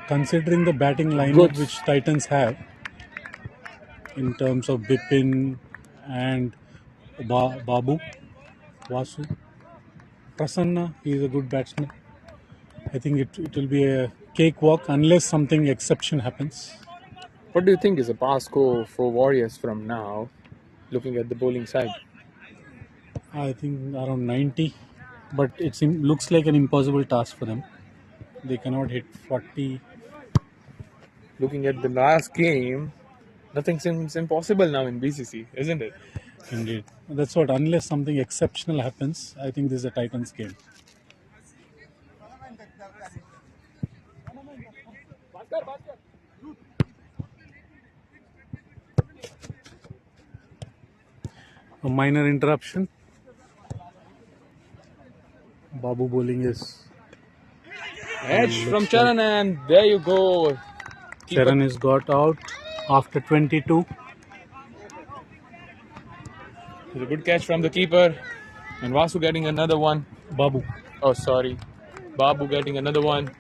Considering the batting lineup which Titans have, in terms of Bipin and Babu, Vasu, Prasanna, he is a good batsman. I think it will be a cakewalk unless something exception happens. What do you think is a pass score for Warriors from now, looking at the bowling side? I think around 90, but it looks like an impossible task for them. They cannot hit 40. Looking at the last game, nothing seems impossible now in BCC, isn't it? Indeed. That's what, unless something exceptional happens, I think this is a Titans game. A minor interruption. Babu bowling is. Edge from Charan, and there you go. Charan is got out after 22. It's a good catch from the keeper, and Vasu getting another one. Babu. Oh, sorry. Babu getting another one.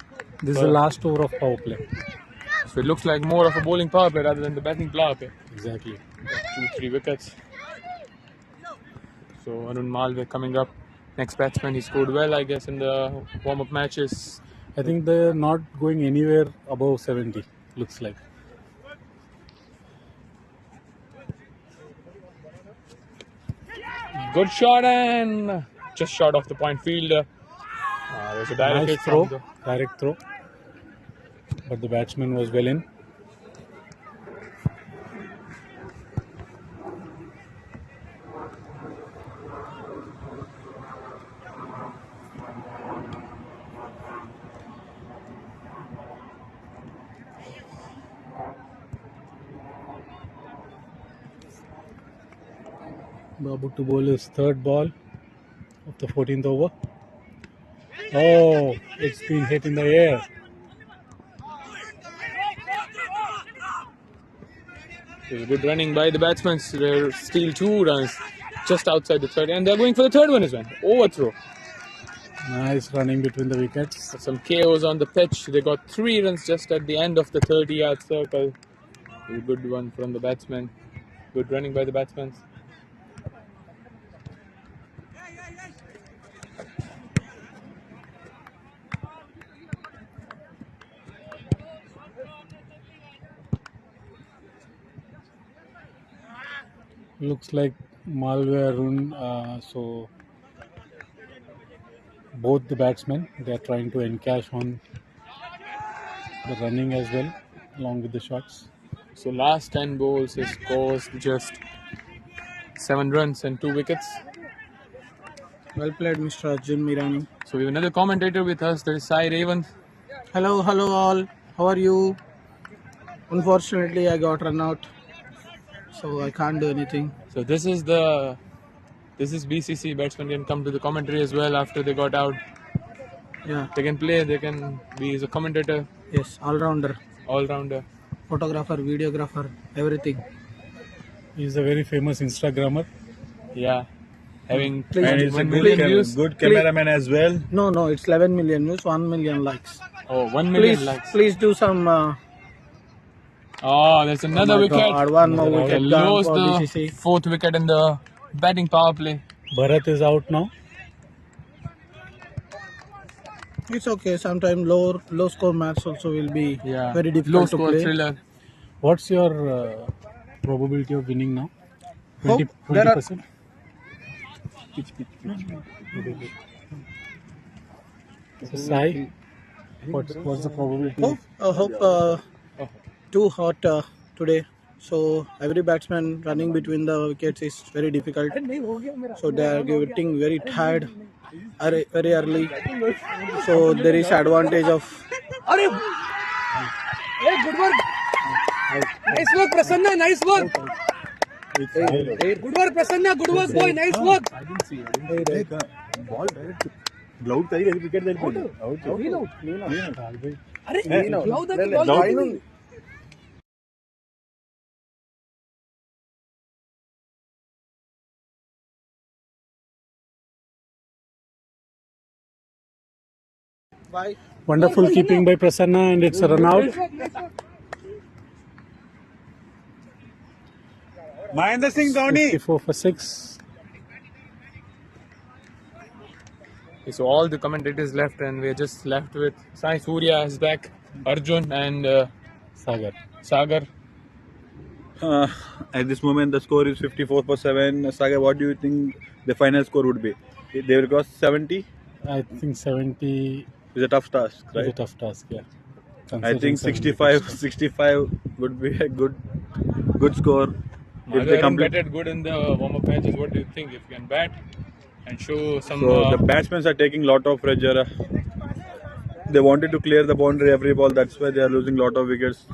This is the last over of power play. So it looks like more of a bowling power play rather than the batting power play. Exactly. 2-3 wickets. So Arun Malve coming up. Next batsman, he scored well, I guess, in the warm-up matches. I think they're not going anywhere above 70, looks like. Good shot and just short of the point fielder. There's a direct hit throw, from direct throw. But the batsman was well in. Babu to bowl his third ball of the 14th over. Oh, it's been hit in the air. There's good running by the batsmen. They steal 2 runs just outside the third, and they're going for the third one as well. Overthrow. Nice running between the wickets. Some chaos on the pitch. They got 3 runs just at the end of the 30-yard circle. A good one from the batsman. Good running by the batsmen. Looks like Malve Arun, so both the batsmen, they are trying to encash on the running as well, along with the shots. So last 10 balls, he scores just 7 runs and 2 wickets. Well played, Mr. Arjun Mirani. So we have another commentator with us, that is Sai Ravan. Hello all. How are you? Unfortunately, I got run out, so I can't do anything. So this is BCC. Batsmen can come to the commentary as well after they got out. Yeah. They can play. They can be as a commentator. Yes, all-rounder. All-rounder. Photographer, videographer, everything. He's a very famous Instagrammer. Yeah. Having And he's a 1 million views. good cameraman as well. No, it's 11 million views, 1 million likes. Oh, 1 million likes. Please do some. Oh, there's another wicket. One more They wicket gone lose for the BCC. 4th wicket in the batting power play. Bharat is out now. It's okay. Sometimes low score match also will be very Low difficult to score play. thriller. What's your probability of winning now? Hope 20%? Sai, what's the probability? Hope too hot today. So every batsman running between the wickets is very difficult. So they are getting very tired very early. So there is advantage of. Nice work, Prasanna. Nice work. Good work, Prasanna. Good work, boy. Nice work. Ball direct. Glove tagi wicket out. Clean out. Arey, glove the Glove. Wonderful keeping by Prasanna, and it's a run out. Mahendra Singh Dhoni. 54 for 6. So all the commentators left, and we're just left with Sai Surya is back, Arjun and Sagar. At this moment, the score is 54 for 7. Saga, what do you think the final score would be? They will cross 70? I think 70 It's a tough task, is right? a tough task, yeah. I think Considering 65 would be a good score. If they Arun complete. batted good in the warm-up matches. What do you think? If you can bat and show some... So the batsmen are taking lot of pressure. They wanted to clear the boundary every ball. That's why they are losing lot of wickets.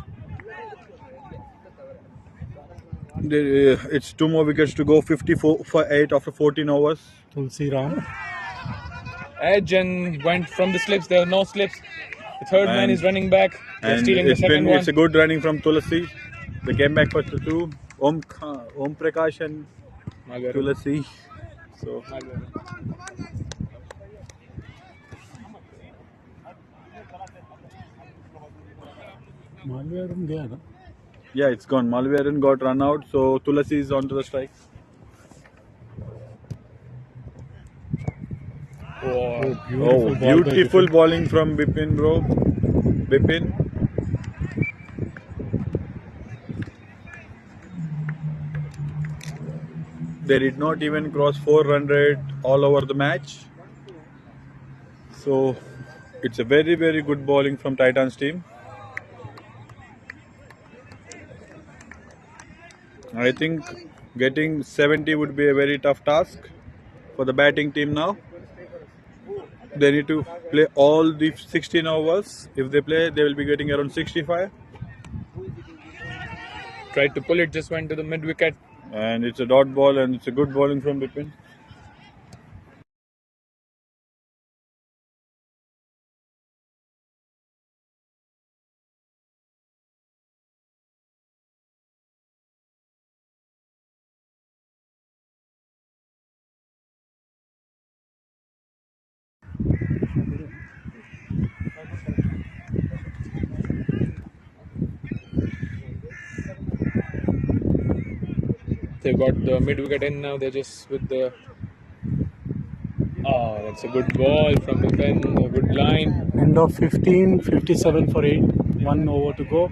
It's 2 more wickets to go. 54 for 8 after 14 overs. Tulsi Ram. edge and went from the slips. There were no slips. The third man is running back. They're And stealing the second one. it's a good running from Tulasi. They came back for the 2. Om Prakash and Tulasi. So Malviyaram gaya na? yeah, it's gone. Malviyaran got run out. So Tulasi is onto the strike. Oh, Beautiful bowling from Bipin, bro. Bipin. They did not even cross 400 all over the match. So it's a very, very good bowling from Titans team. I think getting 70 would be a very tough task for the batting team now. They need to play all the 16 overs. If they play, they will be getting around 65. Tried to pull it, just went to the mid wicket. And it's a dot ball, and it's a good bowling from Bipin. They've got the mid wicket in now. They're just with the... Oh, that's a good ball from the pen. A good line. End of 15, 57 for 8. 1 over to go.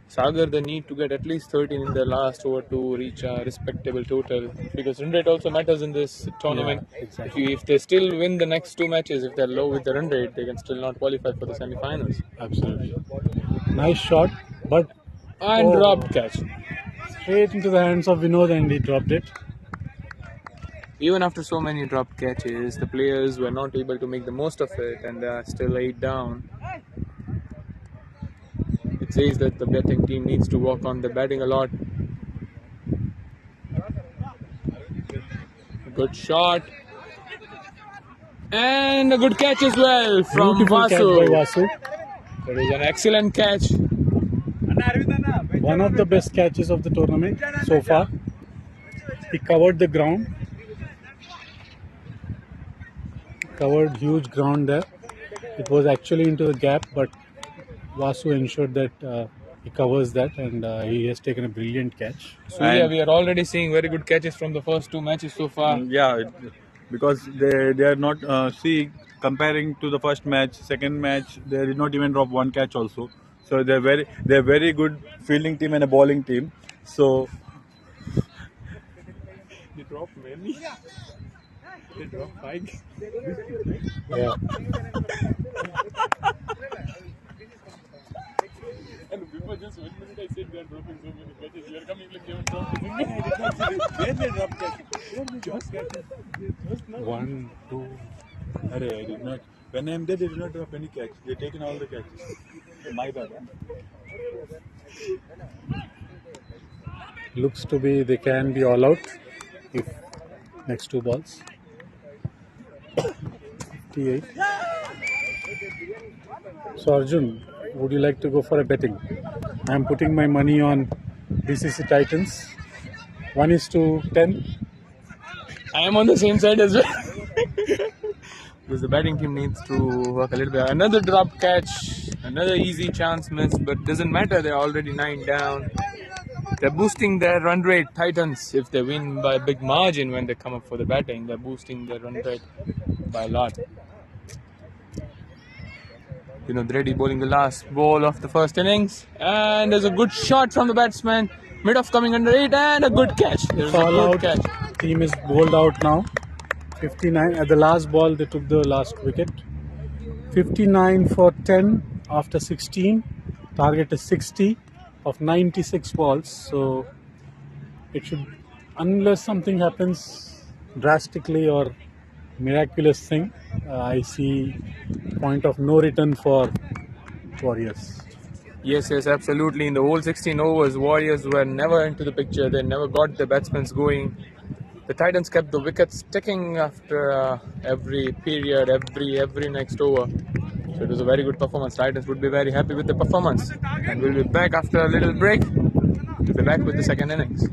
Sagar, they need to get at least 13 in the last over to reach a respectable total, because run rate also matters in this tournament. Yeah, exactly. If they still win the next 2 matches, if they're low with the run rate, they can still not qualify for the semi-finals. Absolutely. Nice shot, but And dropped catch. straight into the hands of Vinod, and he dropped it. Even after so many dropped catches, the players were not able to make the most of it, and they are still 8 down. It says that the batting team needs to work on the batting a lot. Good shot. And a good catch as well from Beautiful catch by Vasu. Vasu. That is an excellent catch. One of the best catches of the tournament so far. He covered the ground. Covered huge ground there. It was actually into the gap, but Vasu ensured that he covers that, and he has taken a brilliant catch. Surya, we are already seeing very good catches from the first 2 matches so far. Yeah, because they are not comparing to the first match, second match, they did not even drop 1 catch also. So they're very good fielding team and a bowling team. So They dropped many. They dropped 5. Yeah. And before just 1 minute I said they are dropping so many catches. You are coming like they were dropping. where they drop catch? One, two. I did not. When I'm there, they did not drop any catch. They taken all the catches. My bad. Looks to be they can be all out if next two balls. 58. So Arjun, would you like to go for a betting? I am putting my money on BCC Titans. 1:10. I am on the same side as well. Because the batting team needs to work a little bit. Another drop catch, another easy chance miss, but doesn't matter. They're already 9 down. They're boosting their run rate. Titans, if they win by a big margin when they come up for the batting, they're boosting their run rate by a lot. Reddy bowling the last ball of the first innings, and there's a good shot from the batsman. Mid off coming under 8, and a good catch. There's a All good out. catch. Team is bowled out now. 59. At the last ball, they took the last wicket. 59 for 10 after 16. Target is 60 of 96 balls. So it should, unless something happens drastically or miraculous thing, I see point of no return for Warriors. Yes, absolutely. In the whole 16 overs, Warriors were never into the picture. They never got the batsmen going. The Titans kept the wickets ticking after every period, every next over. So it was a very good performance. Titans would be very happy with the performance. And we'll be back after a little break. We'll be back with the second innings.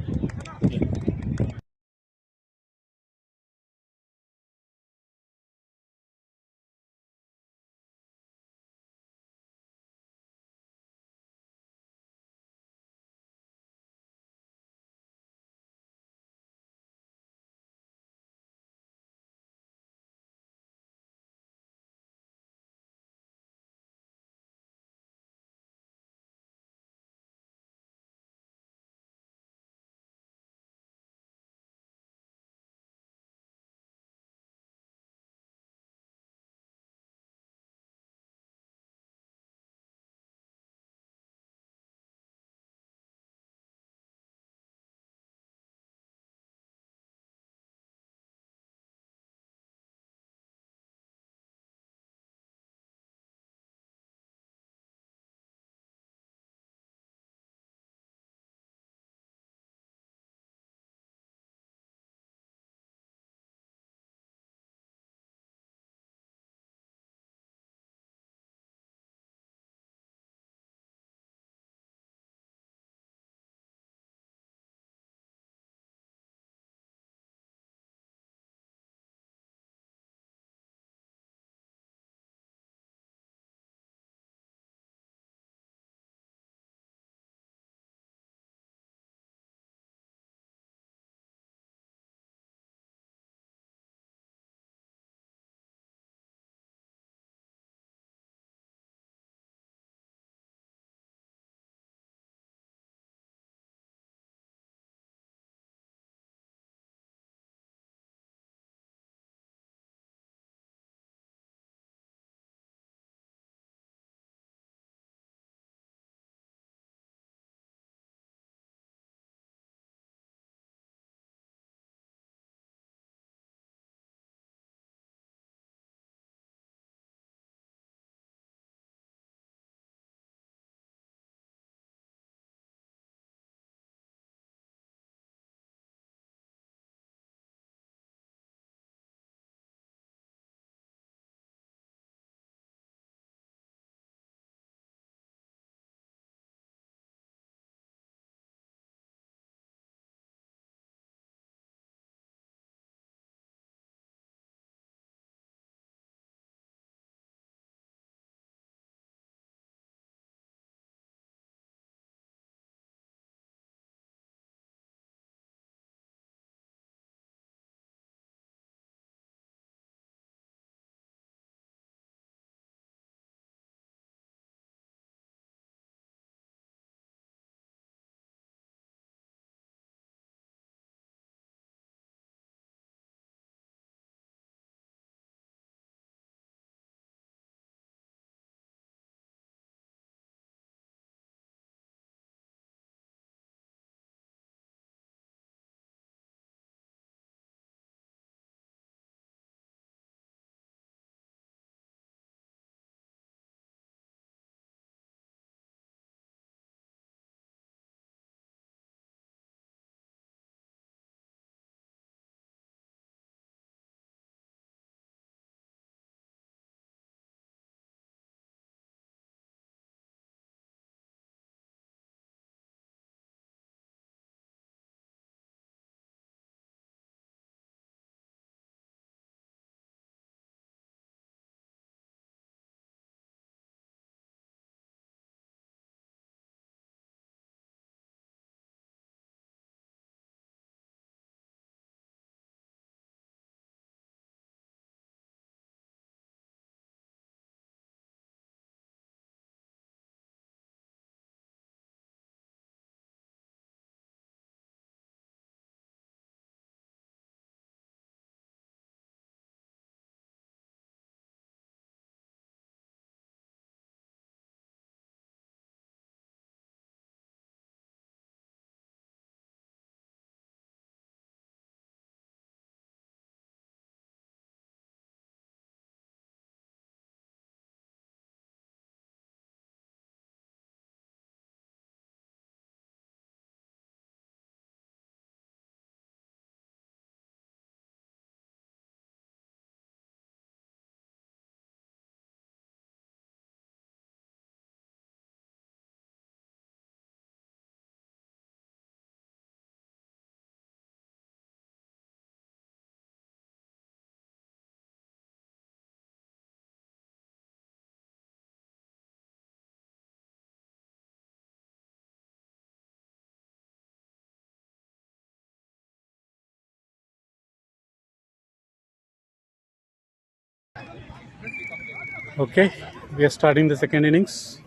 Okay, we are starting the second innings.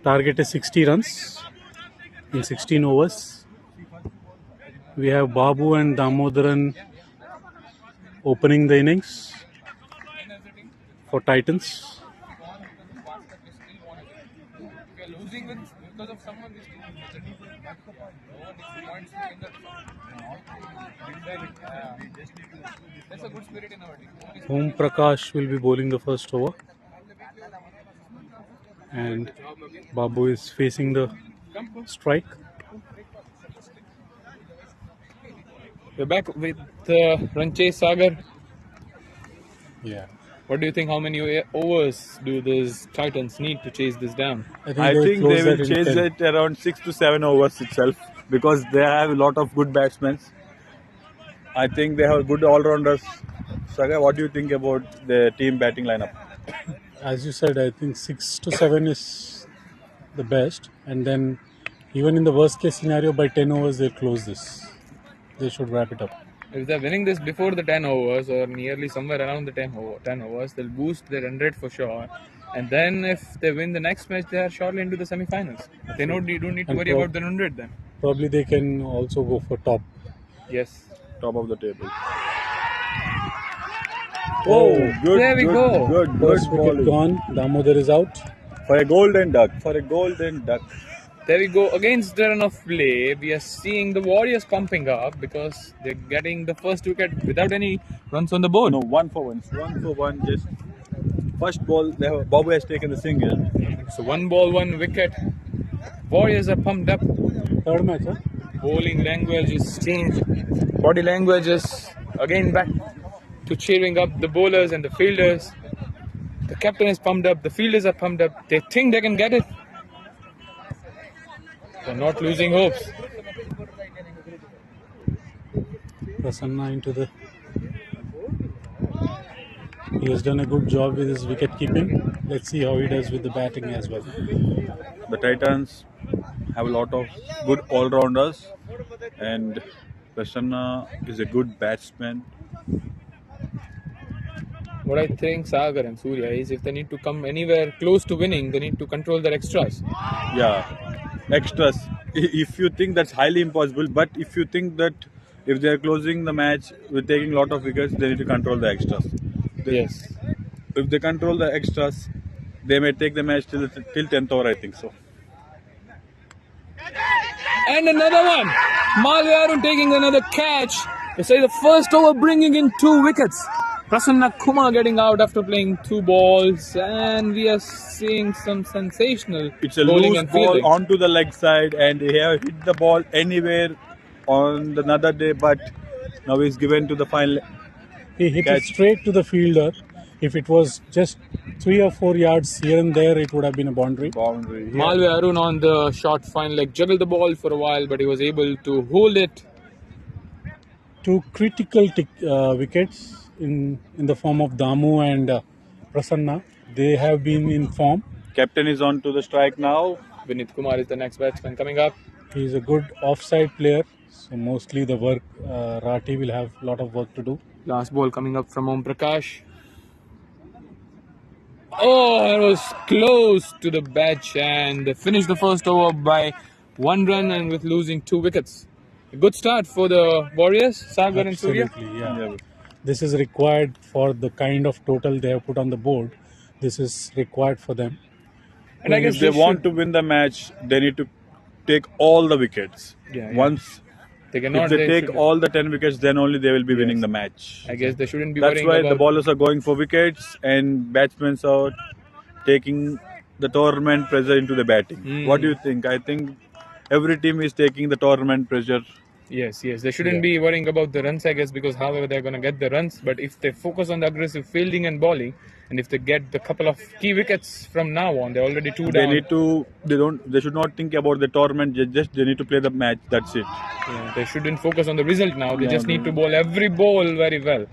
Target is 60 runs in 16 overs. We have Babu and Damodaran opening the innings for Titans. Om Prakash will be bowling the first over, and Babu is facing the strike. We're back with run chase, Sagar. Yeah, What do you think? How many overs do these Titans need to chase this down? I think they will chase it around 6 to 7 overs itself because they have a lot of good batsmen. I think they have good all-rounders. Saga, what do you think about the team batting lineup? As you said, I think 6 to 7 is the best, and then even in the worst case scenario, by 10 overs they'll close this. They should wrap it up. If they're winning this before the 10 overs or nearly somewhere around the 10 overs, they'll boost their run rate for sure. And then if they win the next match, they are surely into the semi-finals. They don't need to worry about the run rate then. Probably they can also go for top. Yes. Top of the table. Oh, good. There we go. Good First wicket bowling. gone. Damodar is out. For a golden duck. There we go. Against the run of play, we are seeing the Warriors pumping up because they're getting the first wicket without any runs on the board. No, 1 for 1. 1 for 1. Just first ball, Babu has taken the single. So 1 ball, 1 wicket. Warriors are pumped up. Third match, huh? Bowling language is changed. Body language is again back to cheering up the bowlers and the fielders. The captain is pumped up. The fielders are pumped up. They think they can get it. They're not losing hopes. Prasanna into the. He has done a good job with his wicket keeping. Let's see how he does with the batting as well. The Titans have a lot of good all-rounders, and Prasanna is a good batsman. What I think Sagar and Surya is if they need to come anywhere close to winning, they need to control their extras. Yeah, extras. If you think that's highly impossible, but if you think that if they are closing the match with taking a lot of wickets, they need to control the extras. Yes. If they control the extras, they may take the match till 10th over, I think so. And another one. Malviarun taking another catch. They say the first over bringing in 2 wickets. Prasanna Kumar getting out after playing 2 balls, and we are seeing some sensational It's a bowling loose and ball fielding. onto the leg side, and he have hit the ball anywhere on another day, but now he's given to the final. He hit Catch. it straight to the fielder. If it was just 3 or 4 yards here and there, it would have been a boundary. Boundary. Yeah. Malviarun on the short fine leg juggled the ball for a while, but he was able to hold it. 2 critical wickets in the form of Damu and Prasanna. They have been in form. Captain is on to the strike now. Vinit Kumar is the next batsman coming up. He is a good offside player. So mostly the work, Rati will have a lot of work to do. Last ball coming up from Om Prakash. Oh, it was close to the batch, and they finished the first over by 1 run and with losing 2 wickets. A good start for the Warriors, Sagar and Surya. Absolutely, yeah. This is required for the kind of total they have put on the board. This is required for them. And I guess If they want to win the match, they need to take all the wickets. Yeah. Once They cannot. if they take should- all the 10 wickets, then only they will be winning the match. I guess they shouldn't be That's worrying why about. the bowlers are going for wickets and batsmen are taking the tournament pressure into the batting. What do you think? I think every team is taking the tournament pressure. Yes. They shouldn't be worrying about the runs, I guess, because however they're going to get the runs. But if they focus on the aggressive fielding and bowling, and if they get the couple of key wickets from now on, they're already 2 They down. need to. They should not think about the tournament. Just they need to play the match. That's it. Yeah, they shouldn't focus on the result now. They No, just no. need to bowl every ball very well.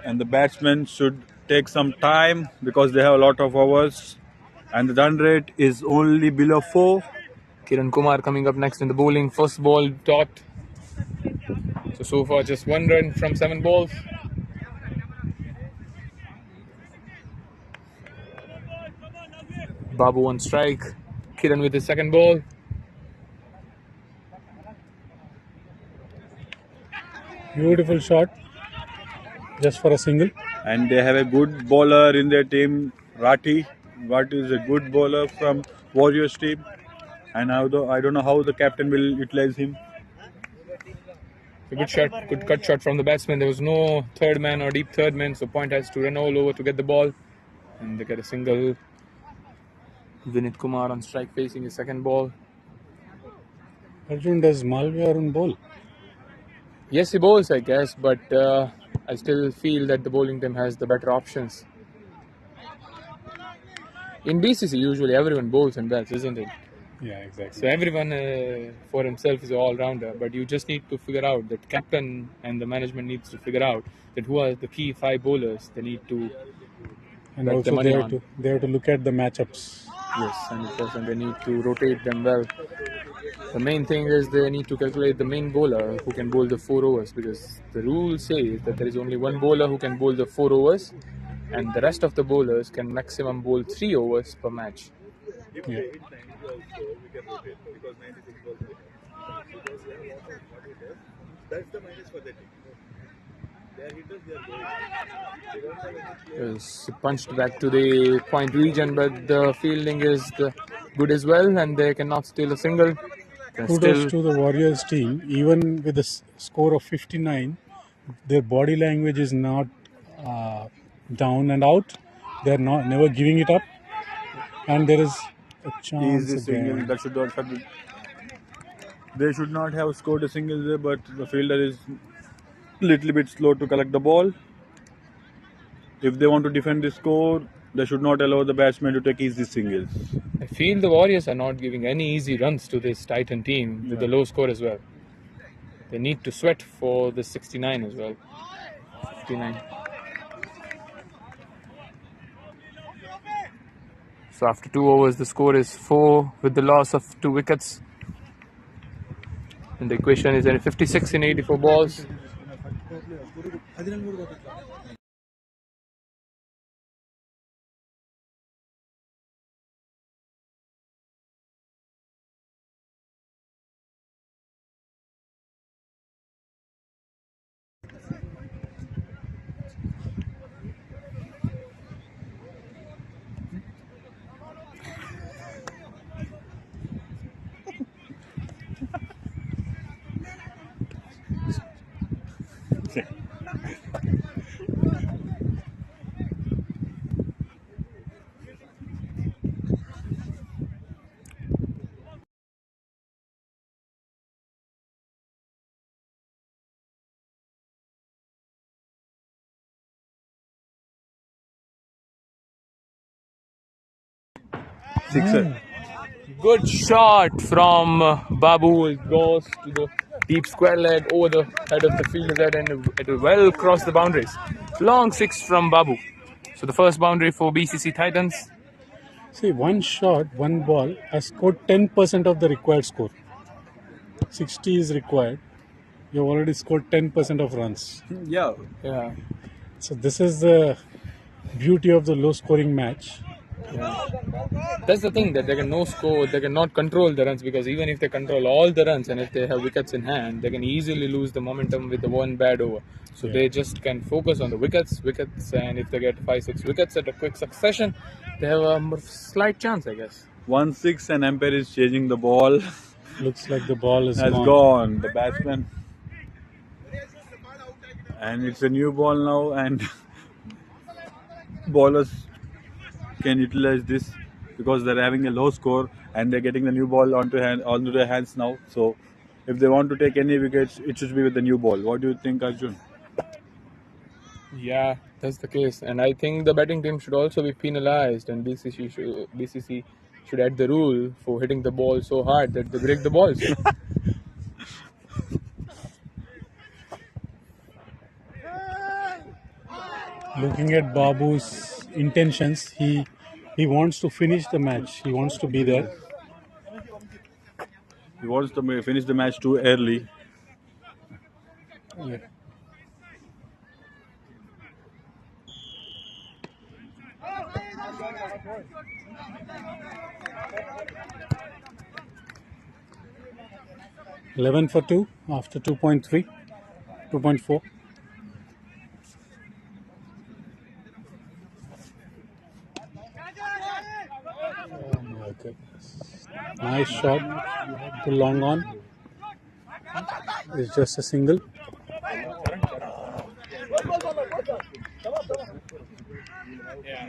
And the batsmen should take some time because they have a lot of overs, and the run rate is only below 4. Kiran Kumar coming up next in the bowling. First ball dot. So far just 1 run from 7 balls. Babu on strike. Kiran with his second ball. Beautiful shot. Just for a single. And they have a good bowler in their team, Rati. Rati is a good bowler from Warriors team. And I don't know how the captain will utilize him. A good shot, good cut shot from the batsman. There was no third man or deep third man, so Point has to run all over to get the ball. And they get a single. Vinit Kumar on strike facing his second ball. Arjun, does Malvi Arun bowl? Yes, he bowls, I guess, but I still feel that the bowling team has the better options. In BCC, usually everyone bowls and bats, isn't it? Yeah, exactly. So everyone for himself is an all-rounder, but you just need to figure out that captain and the management needs to figure out that who are the key 5 bowlers they need to And bet the also money on. they have to look at the matchups. Yes, 100%. They need to rotate them well. The main thing is they need to calculate the main bowler who can bowl the 4 overs, because the rule says that there is only one bowler who can bowl the 4 overs and the rest of the bowlers can maximum bowl 3 overs per match. Yeah. Is punched back to the point region, but the fielding is good as well, and they cannot steal a single. Kudos to the Warriors team. Even with a score of 59, their body language is not down and out. They are never giving it up, and there is a chance Easy single again. that should not have been. They should not have scored a single there, but the fielder is little bit slow to collect the ball. If they want to defend the score, they should not allow the batsman to take easy singles. I feel the Warriors are not giving any easy runs to this Titan team with the low score as well. They need to sweat for the 69 as well. 59. So after 2 overs, the score is 4 with the loss of 2 wickets. And the equation is 56 in 84 balls. Sixer. Good shot from Babu. It goes to the deep square leg over the head of the fielder, and it will well cross the boundaries. Long 6 from Babu. So the first boundary for BCC Titans. See, one shot, one ball has scored 10% of the required score. 60 is required. You have already scored 10% of runs. Yeah. Yeah. So this is the beauty of the low-scoring match. That's the thing, that they can no score, they cannot control the runs, because even if they control all the runs and if they have wickets in hand, they can easily lose the momentum with the one bad over. So they just can focus on the wickets, and if they get 5-6 wickets at a quick succession, they have a slight chance, I guess. 1-6 and umpire is changing the ball. Looks like the ball is has gone. The batsman. And it's a new ball now, and bowlers can utilize this because they're having a low score and they're getting the new ball onto their hands now. So if they want to take any wickets, it should be with the new ball. What do you think, Arjun? Yeah, that's the case, and I think the batting team should also be penalized, and BCC should add the rule for hitting the ball so hard that they break the balls. Looking at Babu's intentions, he wants to finish the match. He wants to be there. He wants to finish the match too early. Yeah. 11 for 2 after 2.3, 2.4. Oh my goodness. Nice shot to long on. It's just a single. Yeah.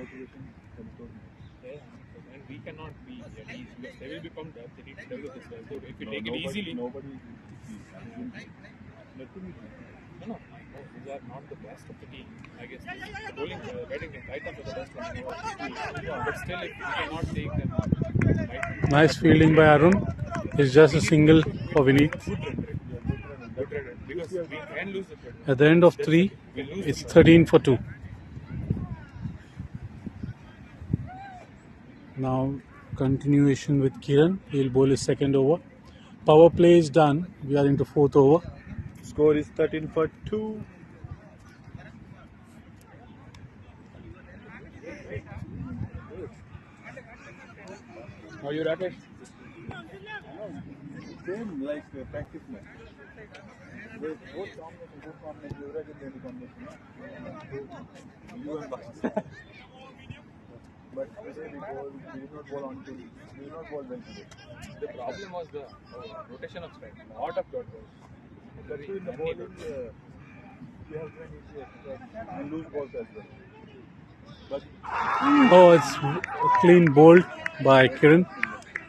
And we cannot be at ease because they will be pumped up. They need to develop this well. So if we take it easily. No, these are not the best of the team. I guess the bowling, batting team, Titans are the best one. But still, if we cannot take them, Nice fielding by Arun. It's just a single for Vineet. because we can lose the third. At the end of 3, it's 13 for 2. Now continuation with Kiran. He'll bowl his second over. Power play is done. We are into 4th over. Score is 13 for 2. How are you, Rakesh? Same like practice match. Both combination, Yuvraj and Dhoni combination. You and Bhatt. But today we did not bowl on to. We did not bowl well today. The problem was the rotation of strike. Lot of dot balls. But in the bowling, we have done easy and lose balls as well. But Oh, it's a clean bowled by Kiran.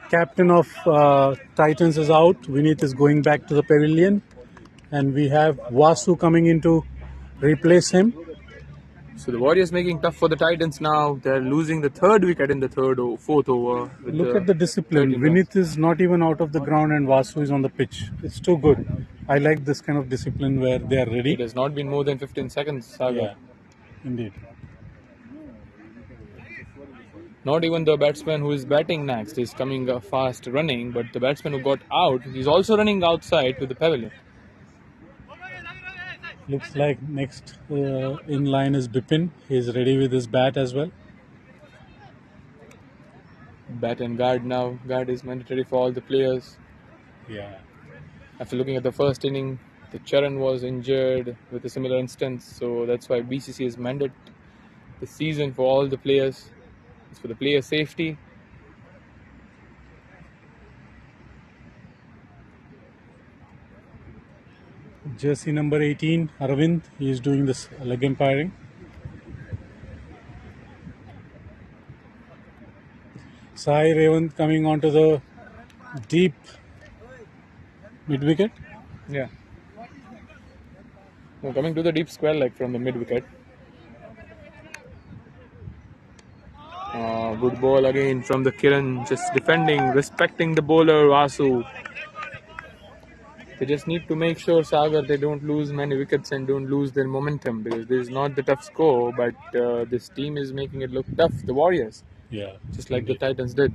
Captain of Titans is out. Vineet is going back to the pavilion. And we have Vasu coming in to replace him. So the Warriors making tough for the Titans now. They're losing the third wicket in the fourth over. Look at the discipline. Vineet is not even out of the ground and Vasu is on the pitch. It's too good. I like this kind of discipline where they are ready. It has not been more than 15 seconds, Sagar. Yeah, indeed. Not even the batsman who is batting next is coming fast running, but the batsman who got out, he's also running outside to the pavilion. Looks like next in line is Bipin. He's ready with his bat as well. Bat and guard now. Guard is mandatory for all the players. Yeah. After looking at the first inning, the Charan was injured with a similar instance, so that's why BCC has mandated the season for all the players. It's for the player safety. Jersey number 18, Arvind. He is doing this leg umpiring. Sai Revant coming onto the deep mid wicket. Yeah. Now coming to the deep square leg from the mid wicket. Good ball again from the Kiran, just defending, respecting the bowler Vasu. They just need to make sure, Sagar, they don't lose many wickets and don't lose their momentum, because this is not the tough score, but this team is making it look tough, the Warriors. Yeah. Just like the Titans did.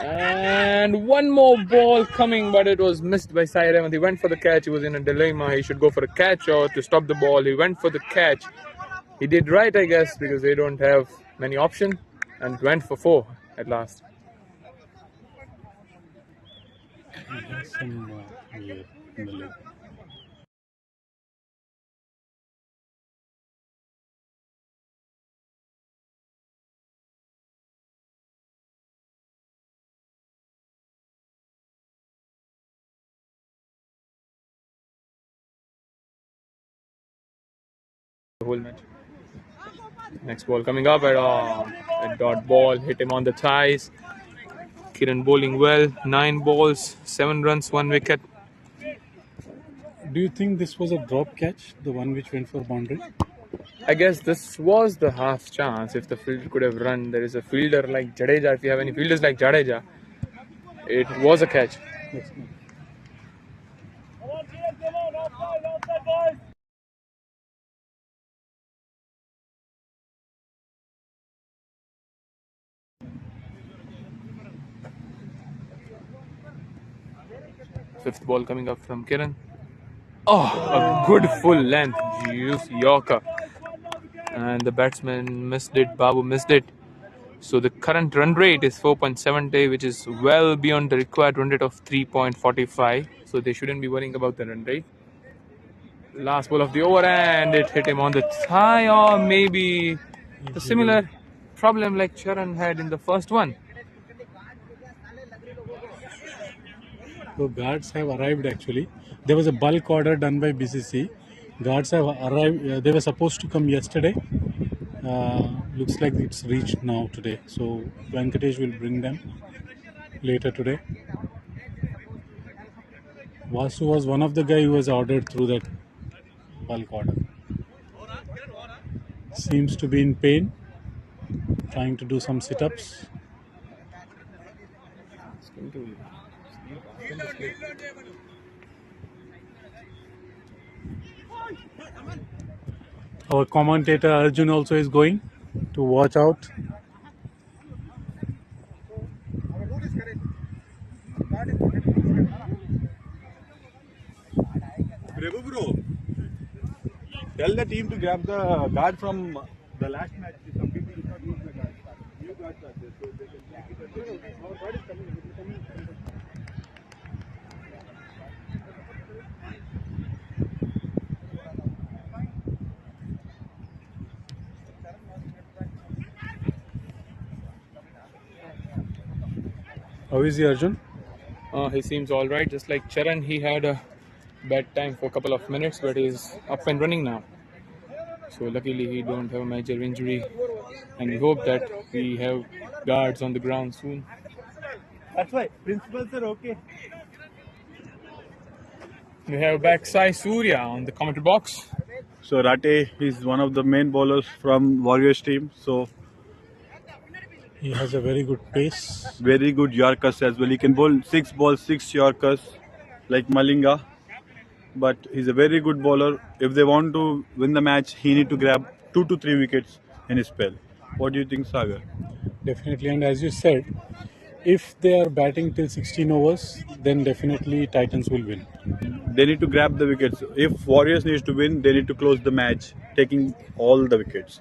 And one more ball coming, but it was missed by Sai Revant. He went for the catch. He was in a dilemma. He should go for a catch or to stop the ball. He went for the catch. He did right, I guess, because they don't have many options, and went for 4 at last. Some, yeah, in the leg. The whole match. Next ball coming up at a dot ball, hit him on the thighs. Kiran bowling well, 9 balls, 7 runs, 1 wicket. Do you think this was a drop catch, the one which went for boundary? I guess this was the half chance if the fielder could have run. There is a fielder like Jadeja. If you have any fielders like Jadeja, it was a catch. Yes, no. Fifth ball coming up from Kiran. Oh, a good full length juice Yorker. And the batsman missed it. Babu missed it. So the current run rate is 4.70, which is well beyond the required run rate of 3.45. So they shouldn't be worrying about the run rate. Last ball of the over, and it hit him on the thigh, or maybe the similar problem like Charan had in the first one. So guards have arrived actually. There was a bulk order done by BCC. Guards have arrived. They were supposed to come yesterday. Looks like it's reached now today. So Venkatesh will bring them later today. Vasu was one of the guy who was ordered through that bulk order. Seems to be in pain. Trying to do some sit-ups. Our commentator Arjun also is going to watch out. Prabhu bro, tell the team to grab the guard from the last match. Some people did not use the guard. New guards are there, so they can take it. Our guard is coming. It is coming. How is he, Arjun? He seems all right. Just like Charan, he had a bad time for a couple of minutes, but he's up and running now. So luckily he don't have a major injury, and we hope that we have guards on the ground soon. That's why principals are okay. We have back Sai Surya on the commentary box. So Rate is one of the main bowlers from Warriors team. So He has a very good pace. very good Yorkers as well. He can bowl 6 balls, 6 Yorkers like Malinga. But he's a very good bowler. If they want to win the match, he need to grab 2 to 3 wickets in his spell. What do you think, Sagar? Definitely, and as you said, if they are batting till 16 overs, then definitely Titans will win. They need to grab the wickets. If Warriors needs to win, they need to close the match, taking all the wickets.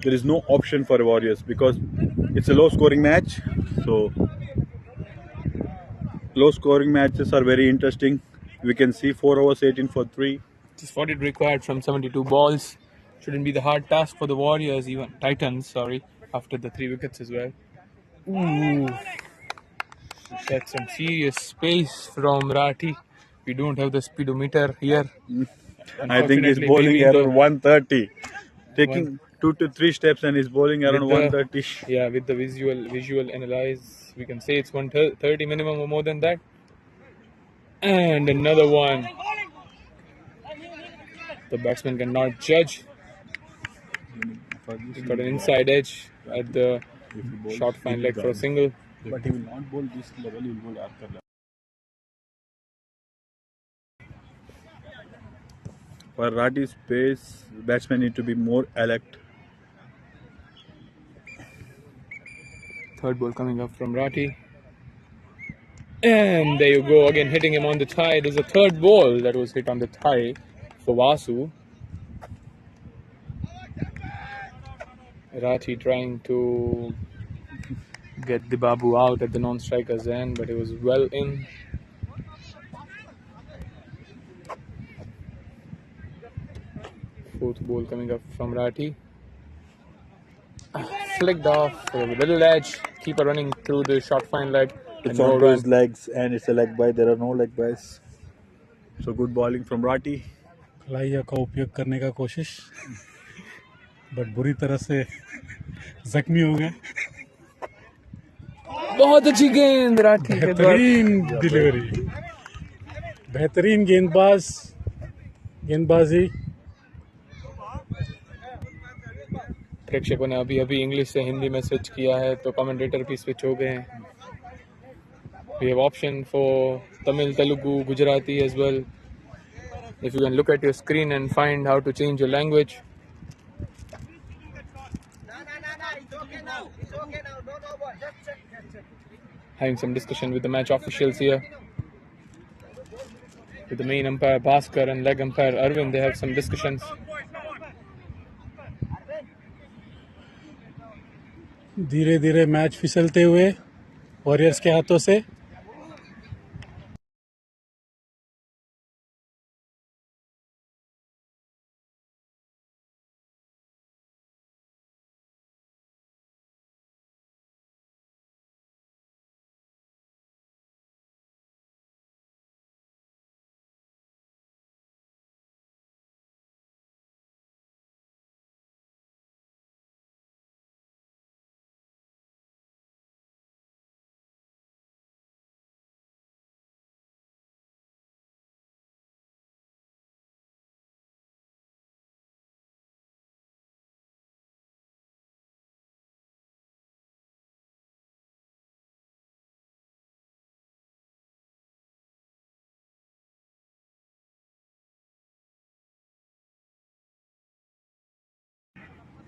There is no option for Warriors because it's a low-scoring match. So low-scoring matches are very interesting. We can see 4 overs 18 for 3. Just what it required from 72 balls. Shouldn't be the hard task for the Warriors, even Titans, sorry, after the 3 wickets as well. Ooh. That's some serious space from Rathi. We don't have the speedometer here. I think he's Unfortunately, bowling maybe around 130. Taking 2 to 3 steps and he's bowling around 130. Yeah, with the visual analyze, we can say it's 130 minimum or more than that. And another one. The batsman cannot judge. He got an inside edge at the short fine leg for a single. But he will not bowl this level, he will bowl Yorker level. For Rati's pace, batsmen need to be more alert. Third ball coming up from Rathi. And there you go, again hitting him on the thigh. There's a third ball that was hit on the thigh for Vasu. Rathi trying to get the Babu out at the non-striker's end, but it was well in. Fourth ball coming up from Rathi. Flicked off with a little edge. Keeper running through the short fine leg. It's on his legs and it's a leg bye. There are no leg byes. So good bowling from Rati. कलाइया का उपयोग करने का कोशिश, but बुरी तरह से जख्मी हो गए. बहुत अच्छी गेंद राठी के द्वारा. बेहतरीन डिलीवरी, बेहतरीन गेंदबाजी. प्रेक्षकों ने अभी अभी इंग्लिश से हिंदी में स्विच किया है, तो कमेंटेटर भी स्विच हो गए हैं. We have option for Tamil, Telugu, Gujarati as well. If you can look at your screen and find how to change your language. Having some discussion with the match officials here. With the main umpire Bhaskar and leg umpire Arvind, they have some discussions. धीरे धीरे match फिसलते हुए warriors के हाथों से.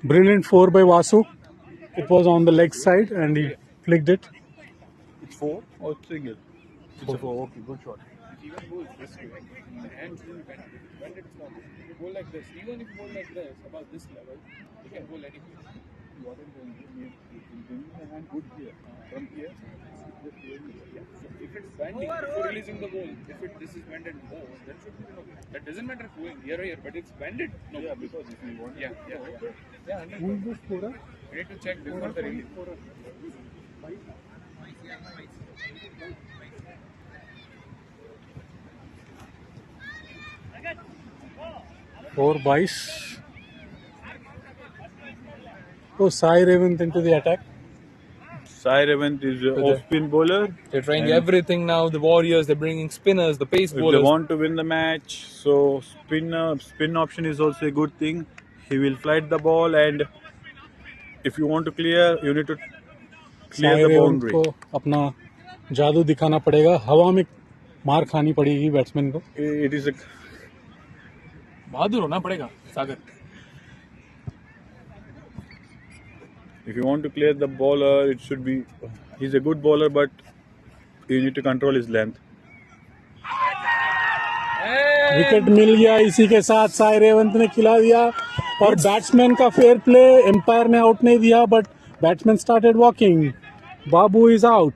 Brilliant 4 by Vasu. It was on the leg side and he flicked it. It's 4 or single? It's a 4. Okay, good shot. Even goes this way, the hands will bend. Bend it small. If you go like this, even if you go like this, about this level, you can go anywhere. What I'm going to do is bring the hand good here. From here, just really here. So if it's bending, if you're releasing the ball, this is bended more, then should be no. That doesn't matter if going here or here, but it's bended. No. Yeah, because if you want. Yeah. Who is this scorer? We need to check this not the release. 4 byes. Oh, Sai Revant into the attack. Sai Revant is an off-spin bowler. They're trying everything now. The Warriors, they're bringing spinners, the pace If bowlers. they want to win the match, so spin option is also a good thing. He will flight the ball, and if you want to clear, you need to clear Sai the Revant boundary. को अपना जादू दिखाना पड़ेगा. हवा में मार खानी पड़ेगी बैट्समैन को. It is a बहादुर होना पड़ेगा सागर. if you want to clear the bowler, it should be. He's a good bowler, but you need to control his length. Wicket मिल गया. इसी के साथ साई रेवंत ने खिला दिया और बैट्समैन का फेयर प्ले. एम्पायर ने आउट नहीं दिया, but batsman started walking. Babu is out.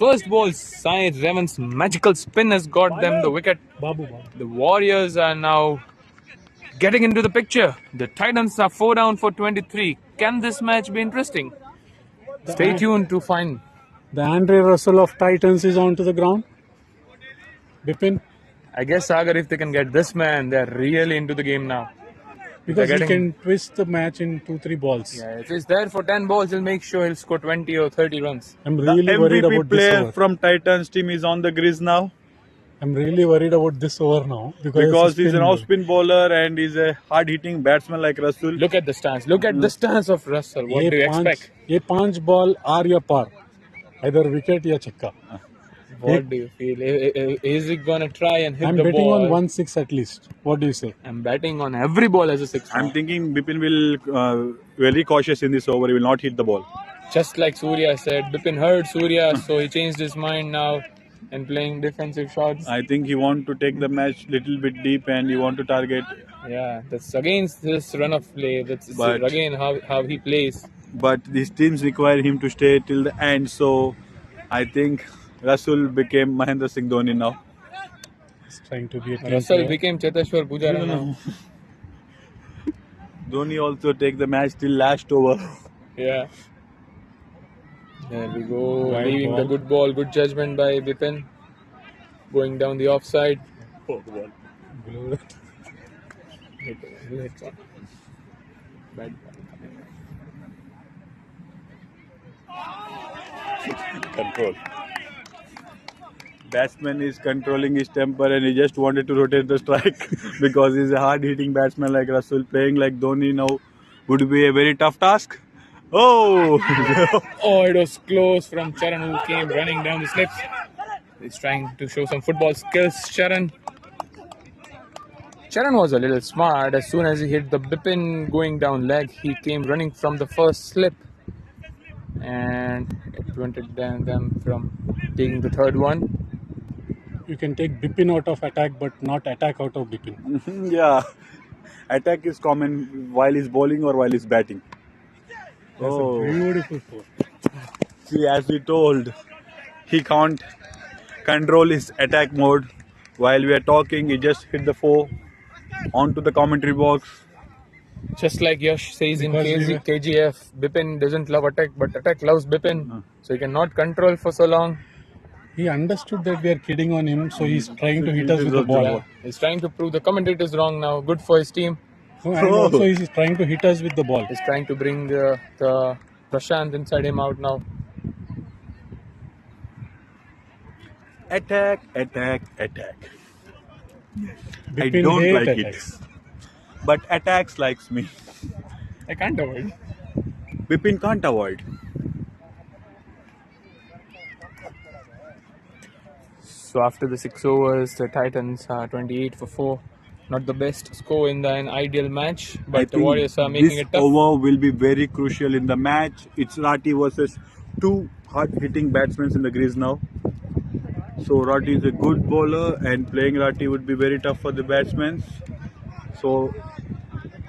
First ball, Sai Revant's magical spin has got them the wicket. Babu The Warriors are now getting into the picture. The Titans are 4 down for 23. Can this match be interesting? Stay tuned to find. The Andre Russell of Titans is onto the ground. Bipin, I guess Sagar, if they can get this man, they're really into the game now. because he getting- can twist the match in 2-3 balls. Yeah, if he's there for 10 balls, he'll make sure he'll score 20 or 30 runs. I'm The really worried MVP about this player over. from Titans team is on the crease now I'm really worried about this over now because it's a he's an spin ball. off-spin bowler and he's a hard-hitting batsman like Rasul. Look at the stance. Look at the stance of Russell. What do you expect? ये 5 ball are या par, either wicket या छक्का. What do you feel? Is he gonna try and hit I'm the betting ball? on 1-6 at least. What do you say? I'm betting on every ball as a 6. I'm thinking Bipin will very cautious in this over. He will not hit the ball. Just like Surya said, Bipin heard Surya, so he changed his mind now and playing defensive shots. I think he want to take the match little bit deep and he want to target. Yeah, that's against this run of play. That's But- again how he plays. But these teams require him to stay till the end. So I think Rasul became Mahendra Singh Dhoni now. He's trying to be a team Russell player. became Cheteshwar Pujara now. Dhoni also take the match till last over. Yeah. There we go. Wide Leaving the ball. good ball. Good judgment by Bipin. Going down the offside. Blue. Bad. Control. Batsman is controlling his temper and he just wanted to rotate the strike because he's a hard-hitting batsman like Rasul. Playing like Dhoni now would be a very tough task. Oh! Oh, it was close from Charan who came running down the slips. He's trying to show some football skills, Charan. Charan was a little smart. As soon as he hit the Bipin going down leg, he came running from the first slip. And it prevented them from taking the third one. You can take Bipin out of attack, but not attack out of Bipin. Yeah. Attack is common while he's bowling or while he's batting. That's a Oh, beautiful four. see, as we told, he can't control his attack mode. While we are talking, he just hit the four onto the commentary box. Just like Yash says in Because we were- KGF, Bipin doesn't love attack, but attack loves Bipin. So he cannot control for so long. He understood that we are kidding on him, so he's trying to hit us with the ball. Yeah, he's trying to prove the commentators wrong now. Good for his team. No, and also he's trying to hit us with the ball. He's trying to bring the Prashant inside him out now. Attack, attack, attack. I Bipin don't hate like attacks. it. But attacks likes me. I can't avoid. Bipin can't avoid. So after the 6 overs, the Titans are 28 for 4. Not the best score in an ideal match, I but the think Warriors are making this it tough. over will be very crucial in the match. It's Rati versus two hard-hitting batsmen in the crease now. So Rati is a good bowler, and playing Rati would be very tough for the batsmen. So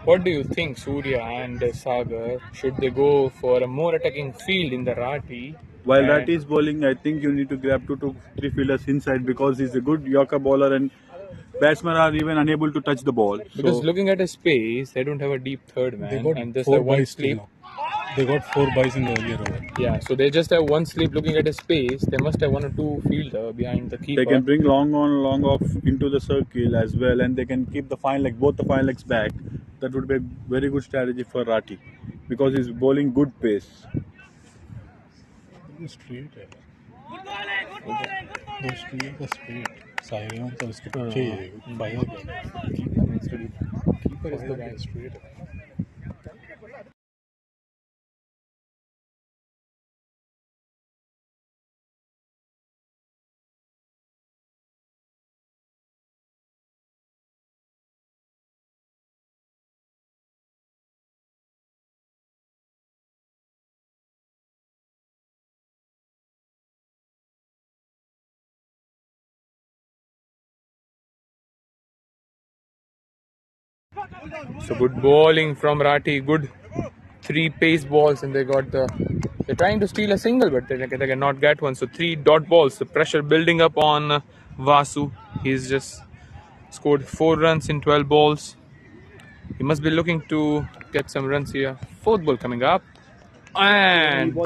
What do you think, Surya and Sagar? Should they go for a more attacking field in the Rati? while Rati is bowling, I think you need to grab 2 to 3 fielders inside because he's a good Yorker bowler and batsmen are even unable to touch the ball. Because So looking at his pace, they don't have a deep third man, They got and just 4 have one buys till sleep. now. They got 4 buys in the earlier over. Yeah, so they just have one sleep. Looking at his pace, they must have 1 or 2 fielder behind the keeper. they can bring long on, long off into the circle as well, and they can keep the fine leg, both the fine legs back. That would be a very good strategy for Rati because he's bowling good pace. Straight है वो straight का straight side में तो उसके पीछे ही है fire Keeper is the guy. Straight So good bowling from Rati. Good 3 pace balls, and they got the. They're trying to steal a single, but they cannot get one. So 3 dot balls. The pressure building up on Vasu. He's just scored 4 runs in 12 balls. He must be looking to get some runs here. 4th ball coming up, and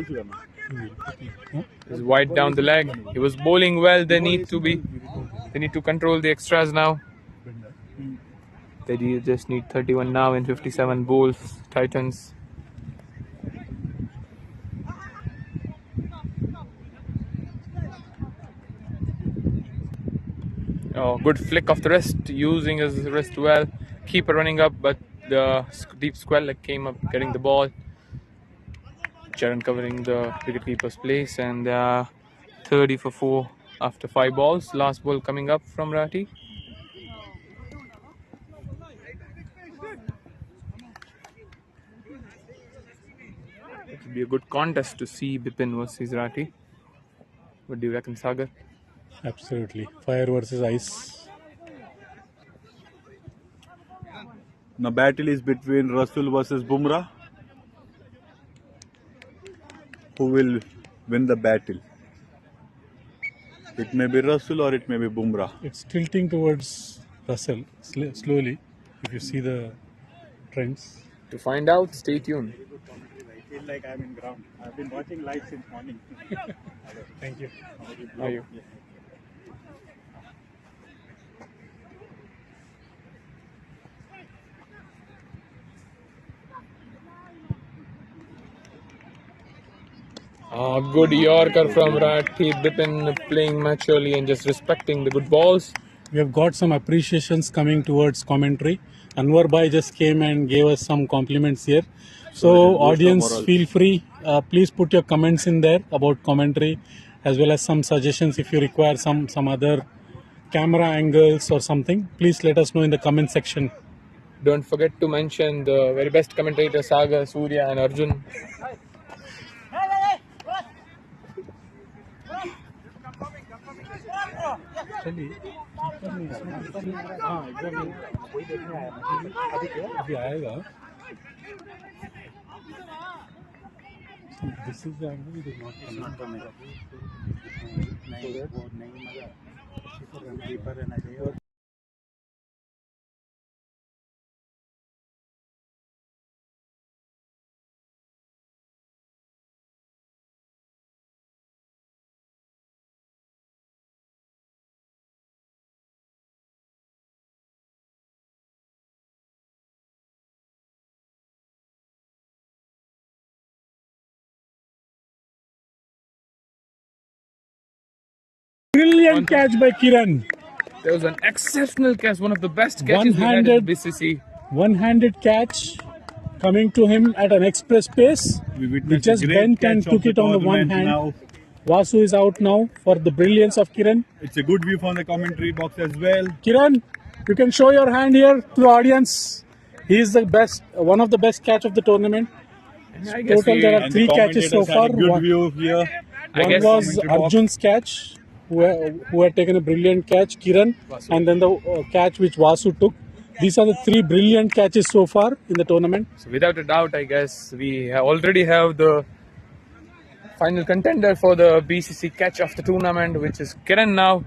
is wide down the leg. He was bowling well. They need to control the extras now. They just need 31 now in 57 balls. Titans. Oh, good flick of the wrist, using his wrist well. Keeper running up, but the deep square leg came up, getting the ball. Charan covering the wicketkeeper's place, and 30 for 4 after 5 balls. Last ball coming up from Rati. It will be a good contest to see Bipin versus Rati. What do you reckon, Sagar? Absolutely. Fire versus ice. Now battle is between Rasul versus Bumrah. Who will win the battle? It may be Rasul or it may be Bumrah. It's tilting towards Russell slowly. If you see the trends. To find out, stay tuned. I feel like I'm in ground. I've been watching live since morning. Thank you. How are you? Good Yorker from Rati. Bipin playing maturely and just respecting the good balls. We have got some appreciations coming towards commentary. Anwar Bhai just came and gave us some compliments here. So audience, feel free. Please put your comments in there about commentary, as well as some suggestions if you require some other camera angles or something. Please let us know in the comment section. Don't forget to mention the very best commentators, Sagar, Surya and Arjun. अभी आएगा This is the angle. It is not coming. Not coming. Brilliant catch by Kiran. There was an exceptional catch, one of the best catches we had in BCC. One-handed catch coming to him at an express pace. We He witnessed just a great bent catch and of took the it on the one tournament hand. now. Vasu is out now for the brilliance of Kiran. It's a good view from the commentary box as well. Kiran, you can show your hand here to the audience. He is the best, one of the best catch of the tournament. I guess Total there are And three the catches so commentators had far. a good One, view here. one guess- was Commentary box. Arjun's catch, who had taken a brilliant catch, Kiran, and then the catch which Vasu took. These are the three brilliant catches so far in the tournament. So without a doubt, I guess we already have the final contender for the BCC catch of the tournament, which is Kiran now.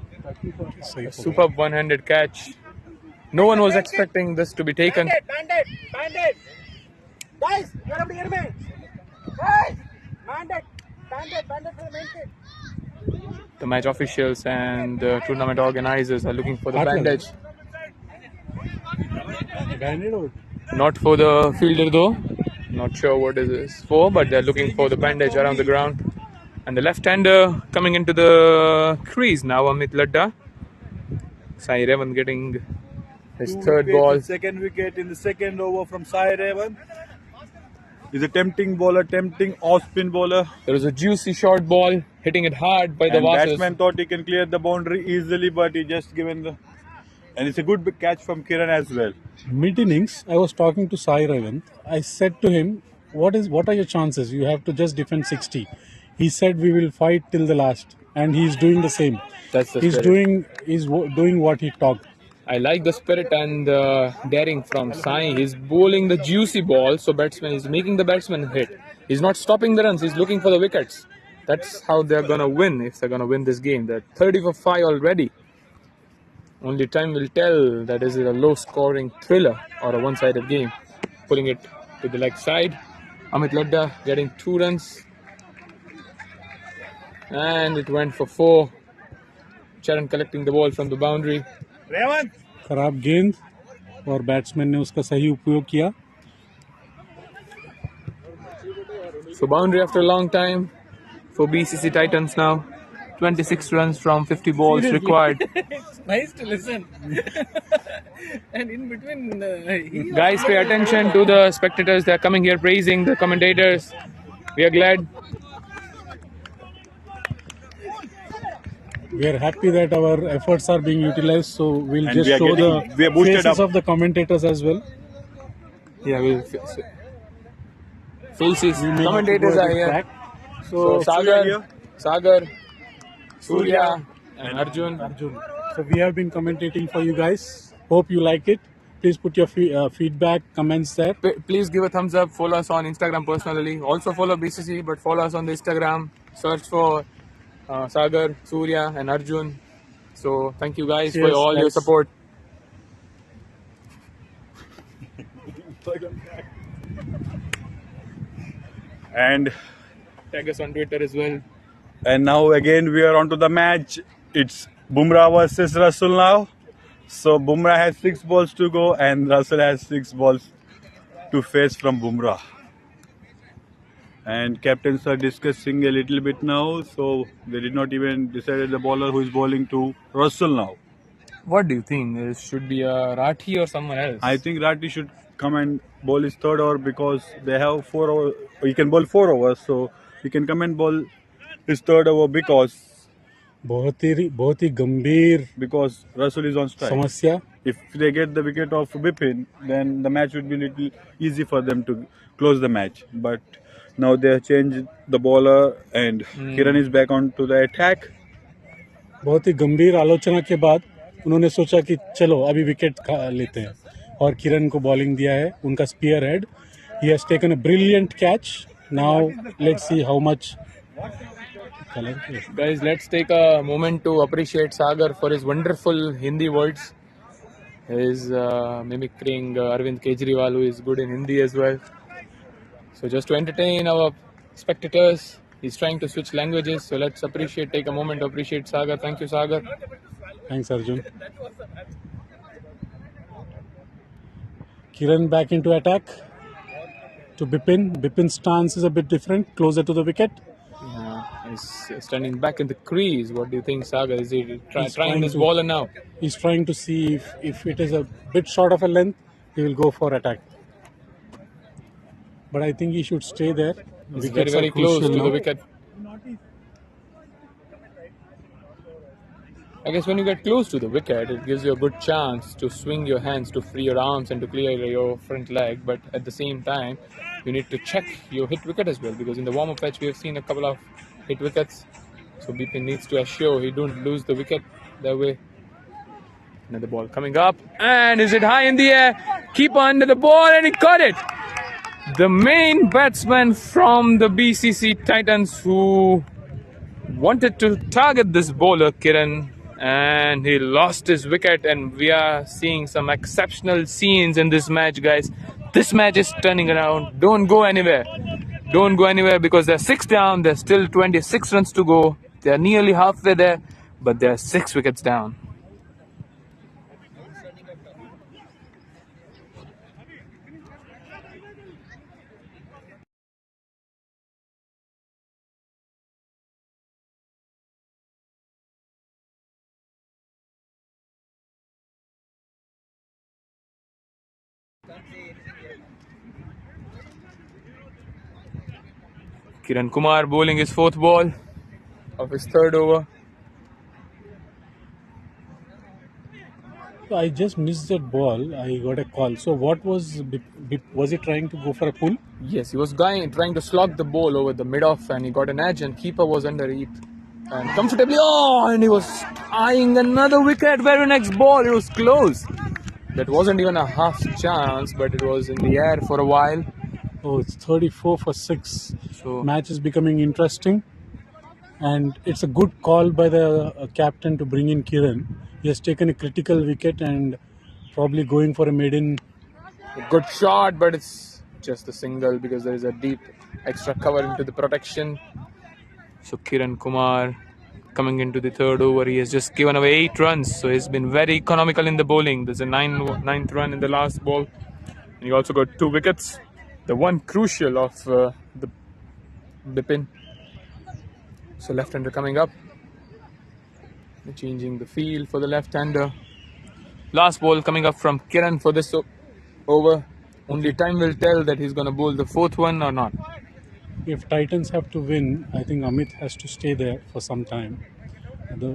A superb one-handed catch. No one was expecting this to be taken. Bandit! Guys, you are able to hear me? Guys! Bandit for the main kit. The match officials and the tournament organizers are looking for the Atlas. bandage. Not for the fielder though. Not sure what it is for, but they're looking for the bandage around the ground. And the left-hander coming into the crease now, Amit Ladda. Sai Revan getting his third Wickets, ball. the second wicket in the second over from Sai Revan. He's a tempting bowler, tempting off-spin bowler. There was a juicy short ball hitting it hard by the And Vasas. batsman thought he can clear the boundary easily, but he just given the... And it's a good catch from Kiran as well. Mid innings, I was talking to Sai Ravan. I said to him, what are your chances? You have to just defend 60. He said we will fight till the last, and he's doing the same. That's the He's spirit. doing what he talked. I like the spirit and the daring from Sai. He's bowling the juicy ball, so batsman is making the batsman hit. He's not stopping the runs. He's looking for the wickets. That's how they're gonna win. If they're gonna win this game, they're 30 for 5 already. Only time will tell that is it a low-scoring thriller or a one-sided game. Pulling it to the leg side. Amit Ladda getting 2 runs. And it went for 4. Charan collecting the ball from the boundary. Revan! खराब गेंद और batsman ने उसका सही उपयोग किया. So boundary after a long time for BCC Titans now. 26 runs from 50 balls required. It's nice to listen. And in between, Guys, pay attention to the spectators. They're coming here praising the commentators. We are glad. We are happy that our efforts are being utilized, so we'll And just we are show getting- we the are boosted faces up. of the commentators as well. Yeah, we'll see. Commentators are here. So Surya Sagar, Surya, and Arjun. So we have been commentating for you guys. Hope you like it. Please put your feedback, comments there. Please give a thumbs up. Follow us on Instagram personally. Also follow BCC, but follow us on the Instagram. Search for Sagar, Surya, and Arjun. So thank you guys for Cheers, all your guys. support. And Tag us on Twitter as well. now again we are on to the match. It's Bumrah versus Russell now. So Bumrah has 6 balls to go and Russell has 6 balls to face from Bumrah. And captains are discussing a little bit now. So they did not even decide the bowler who is bowling to Russell now. What do you think? It should be a Rathi or someone else? I think Rati should come and bowl his third over because they have 4 overs. He can bowl 4 overs, so he can come and bowl his third over because बहुत ही गंभीर Russell is on strike. समस्या. If they get the wicket of Bipin, then the match would be little easy for them to close the match. But now they have changed the bowler and Kiran is back on to the attack. बहुत ही गंभीर आलोचना के बाद उन्होंने सोचा कि चलो अभी विकेट लेते हैं और किरण को बॉलिंग दिया है. उनका spearhead. He has taken a brilliant catch Now let's see how much. Guys, let's take a moment to appreciate Sagar for his wonderful Hindi words. He's mimicking Arvind Kejriwal, who is good in Hindi as well. So just to entertain our spectators, he's trying to switch languages. So let's take a moment to appreciate Sagar. Thank you, Sagar. Thanks, Arjun. Kiran back into attack to Bipin. Bipin's stance is a bit different, closer to the wicket. Yeah, he's standing back in the crease. What do you think, Sagar? Is he trying this bowler now? He's trying to see if it is a bit short of a length, he will go for attack. But I think he should stay there. He's very close to the wicket. I guess when you get close to the wicket, it gives you a good chance to swing your hands, to free your arms and to clear your front leg. But at the same time, you need to check your hit wicket as well, because in the warm-up patch, we have seen a couple of hit wickets. So Bipin needs to assure he don't lose the wicket that way. Another ball coming up. And is it high in the air? Keeper under the ball, and he caught it. The main batsman from the BCC Titans who wanted to target this bowler, Kiran, and he lost his wicket, and we are seeing some exceptional scenes in this match, guys. This match is turning around. Don't go anywhere. Don't go anywhere, because they're 6 down. There's still 26 runs to go. They're nearly halfway there, but they're 6 wickets down. Kiran Kumar bowling his 4th ball of his 3rd over. I just missed that ball. I got a call. So what was he trying to go for a pull? Yes, he was trying to slog the ball over the mid-off, and he got an edge, and keeper was underneath. And comfortably, and he was eyeing another wicket. Very next ball, it was close. That wasn't even a half chance, but it was in the air for a while. Oh, it's 34 for 6. So match is becoming interesting, and it's a good call by the captain to bring in Kiran. He has taken a critical wicket and probably going for a maiden. A good shot, but it's just a single because there is a deep extra cover into the protection. So Kiran Kumar coming into the 3rd over, he has just given away 8 runs. So he's been very economical in the bowling. There's a 9th run in the last ball. And he also got 2 wickets. The one crucial of the Bipin. So left-hander coming up. They're changing the field for the left-hander. Last ball coming up from Kiran for this over. Only time will tell that he's going to bowl the 4th one or not. If Titans have to win, I think Amit has to stay there for some time.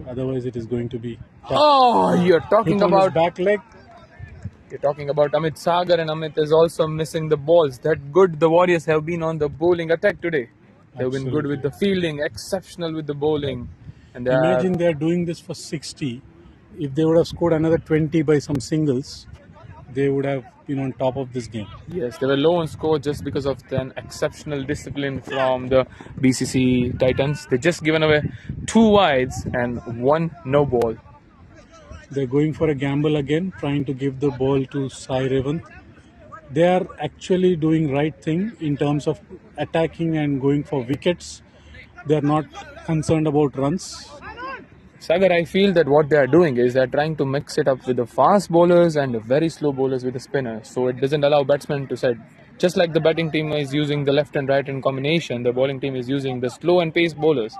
Otherwise, it is going to be tough. Oh, you're talking about back leg. You're talking about Amit Sagar, and Amit is also missing the balls. That good the Warriors have been on the bowling attack today. They've been good with the fielding, exceptional with the bowling. And imagine they're doing this for 60. If they would have scored another 20 by some singles, they would have been on top of this game. Yes, they were low on score just because of the exceptional discipline from the BCC Titans. They just given away 2 wides and 1 no ball. They're going for a gamble again, trying to give the ball to Sai Revanth. They are actually doing right thing in terms of attacking and going for wickets. They are not concerned about runs. Sagar, I feel that what they are doing is they're trying to mix it up with the fast bowlers and the very slow bowlers with the spinners. So it doesn't allow batsmen to set. Just like the batting team is using the left and right in combination, the bowling team is using the slow and pace bowlers.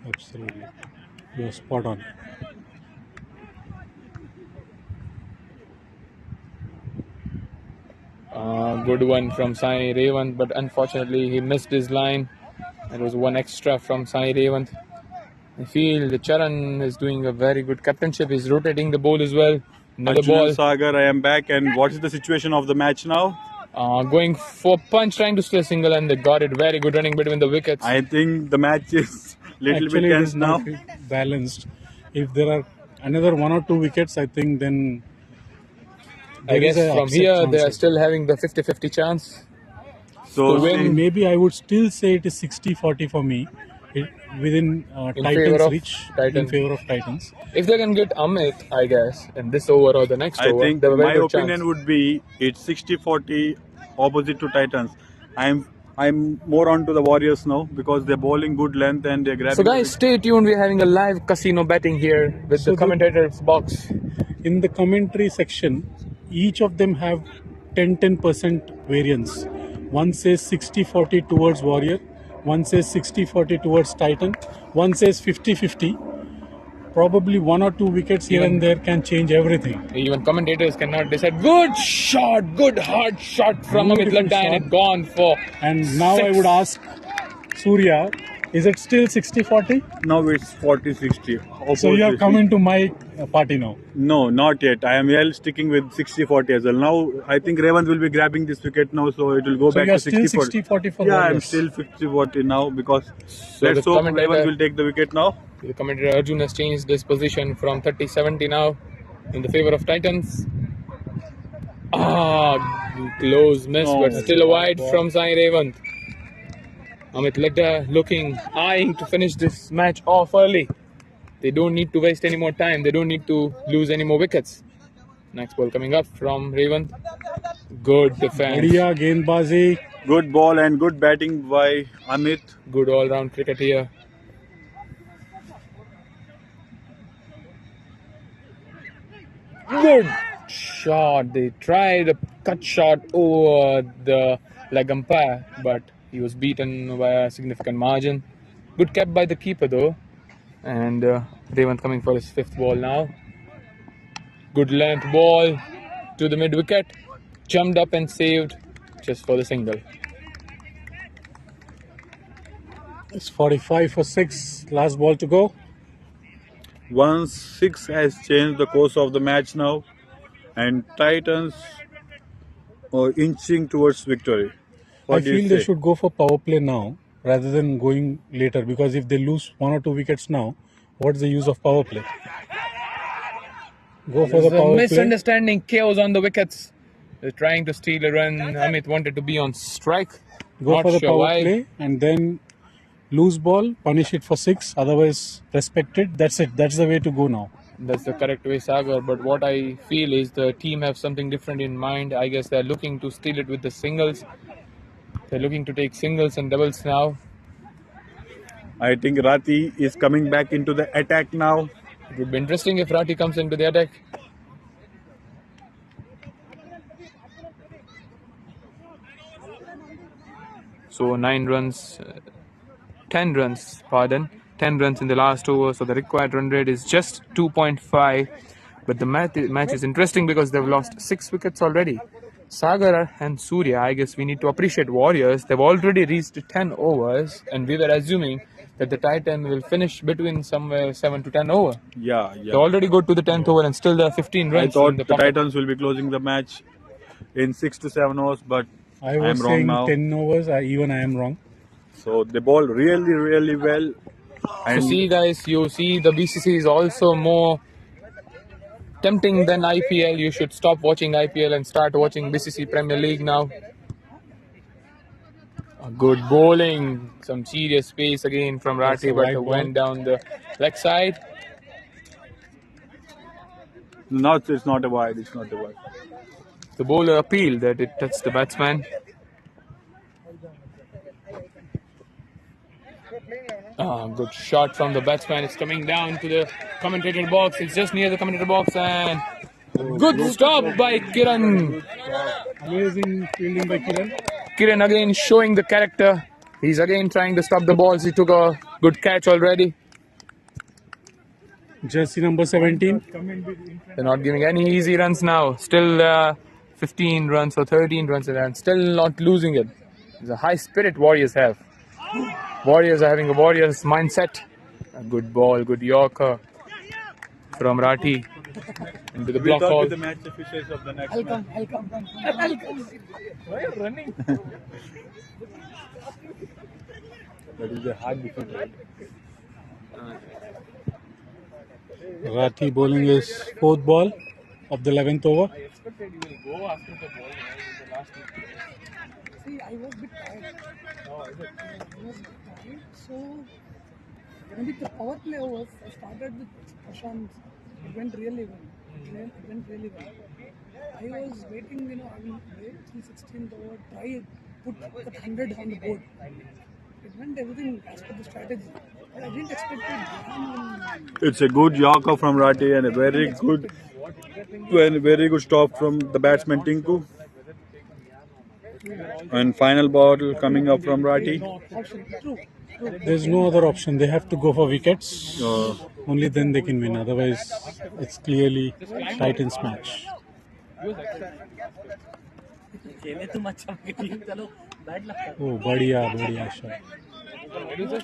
Absolutely. You're spot on. Good one from Sai Revanth, but unfortunately he missed his line. There was 1 extra from Sai Revanth. I feel the Charan is doing a very good captainship. He's rotating the ball as well. Another ball. Sagar, I am back, and what is the situation of the match now? Going for punch, trying to steal a single, and they got it. Very good running between the wickets. I think the match is little bit tense now. Balanced. If there are another 1 or 2 wickets, I think then I guess from here they are still having the 50-50 chance. So to win Maybe I would still say it is 60-40 for me, it, within in Titans favor of reach in Titans. favor of Titans. If they can get Amit, I guess, in this over or the next I over, think they have a very my good opinion chance. would be it's 60-40 opposite to Titans. I'm more on to the Warriors now because they're bowling good length and they're So, grabbing the guys, stay tuned. We're having a live casino betting here with the So commentator's box. in the commentary section, each of them have 10% variance. One says 60-40 towards Warrior, one says 60-40 towards Titan, one says 50-50. Probably one or two wickets here and there can change everything. Even commentators cannot decide. Good shot, good hard shot from Amit Beautiful Ladda, and shot. it gone for And now I six. would ask Surya, is it still 60-40? now it's 40-60. So you have come into my party now. No, not yet. I am sticking with 60-40 as well. Now I think Revant will be grabbing this wicket now, so it will go So back you are to still 60-40. 60-40 for Yeah, I'm Warriors. still 50-40 now because So let's the hope commentator- Revant will take the wicket now. The commentator Arjun has changed this position from 30-70 now in the favor of Titans. Close miss, No. but still a wide from Sai Revant. Amit Ladda eyeing to finish this match off early. They don't need to waste any more time. They don't need to lose any more wickets. Next ball coming up from Revant. Good defense. Badhiya Gainbazi. Good ball and good batting by Amit. Good all-round cricket here. Good shot. They tried a cut shot over the leg umpire, but he was beaten by a significant margin. Good kept by the keeper though. And Revant coming for his fifth ball now. Good length ball to the mid wicket. Jumped up and saved just for the single. It's 45 for 6. Last ball to go. 1-6 has changed the course of the match now, and Titans are inching towards victory. What I do you feel they say? should go for power play now rather than going later, because if they lose one or two wickets now, what's the use of power play? Go for the There's a power play. misunderstanding, chaos on the wickets. They're trying to steal a run. Amit wanted to be on strike. Go Not for the sure power why. play and then lose ball, punish it for 6, otherwise respect it. That's it. That's the way to go now. That's the correct way, Sagar. But what I feel is the team have something different in mind. I guess they're looking to steal it with the singles. They're looking to take singles and doubles now. I think Rati is coming back into the attack now. It would be interesting if Rati comes into the attack. So 9 runs, 10 runs, pardon. 10 runs in the last over, so the required run rate is just 2.5. But the match is interesting because they've lost 6 wickets already. Sagar and Surya, I guess we need to appreciate Warriors. They've already reached 10 overs, and we were assuming that the Titan will finish between somewhere 7 to 10 over. Yeah. They already go to the 10th over and still there are 15 runs. I thought in the the pocket. Titans will be closing the match in 6 to 7 overs, but I am was wrong saying now. 10 overs. I am wrong. So they ball really, really well. So see guys, you see the BCC is also more tempting than IPL. You should stop watching IPL and start watching BCC Premier League now. A good bowling, some serious pace again from That's Rati, a but wide it ball. went down the leg side. It's not a wide. It's not a wide. The bowler appealed that it touched the batsman. Good shot from the batsman. It's coming down to the commentator box. It's just near the commentator box, and good stop by Kiran. Amazing fielding by Kiran. Kiran again showing the character. He's again trying to stop the balls. He took a good catch already. Jersey number 17. They're not giving any easy runs now. Still 15 runs or 13 runs and still not losing it. It's a high spirit Warriors have. Warriors are having a Warriors mindset. A good ball, good Yorker from Rati into the We block talk hole. with the match officials of the next match. Why are you running? That is a hard difficulty. Rati bowling his 4th ball of the 11th over. I expected you will go after the ball. The last I was a bit tired. I was a bit tired. So when the power play overs, I started with Prashant. It went really well. It went really well. I was waiting, I will wait till 16th over, try put that 100 on the board. It went everything as per the strategy. But I didn't expect it. It's a good Yorker from Rati and a very good stop from the batsman Tinku. And final ball coming up from Rati. There's no other option. They have to go for wickets. Only then they can win. Otherwise, it's clearly Titans match. Oh, badhiya shot.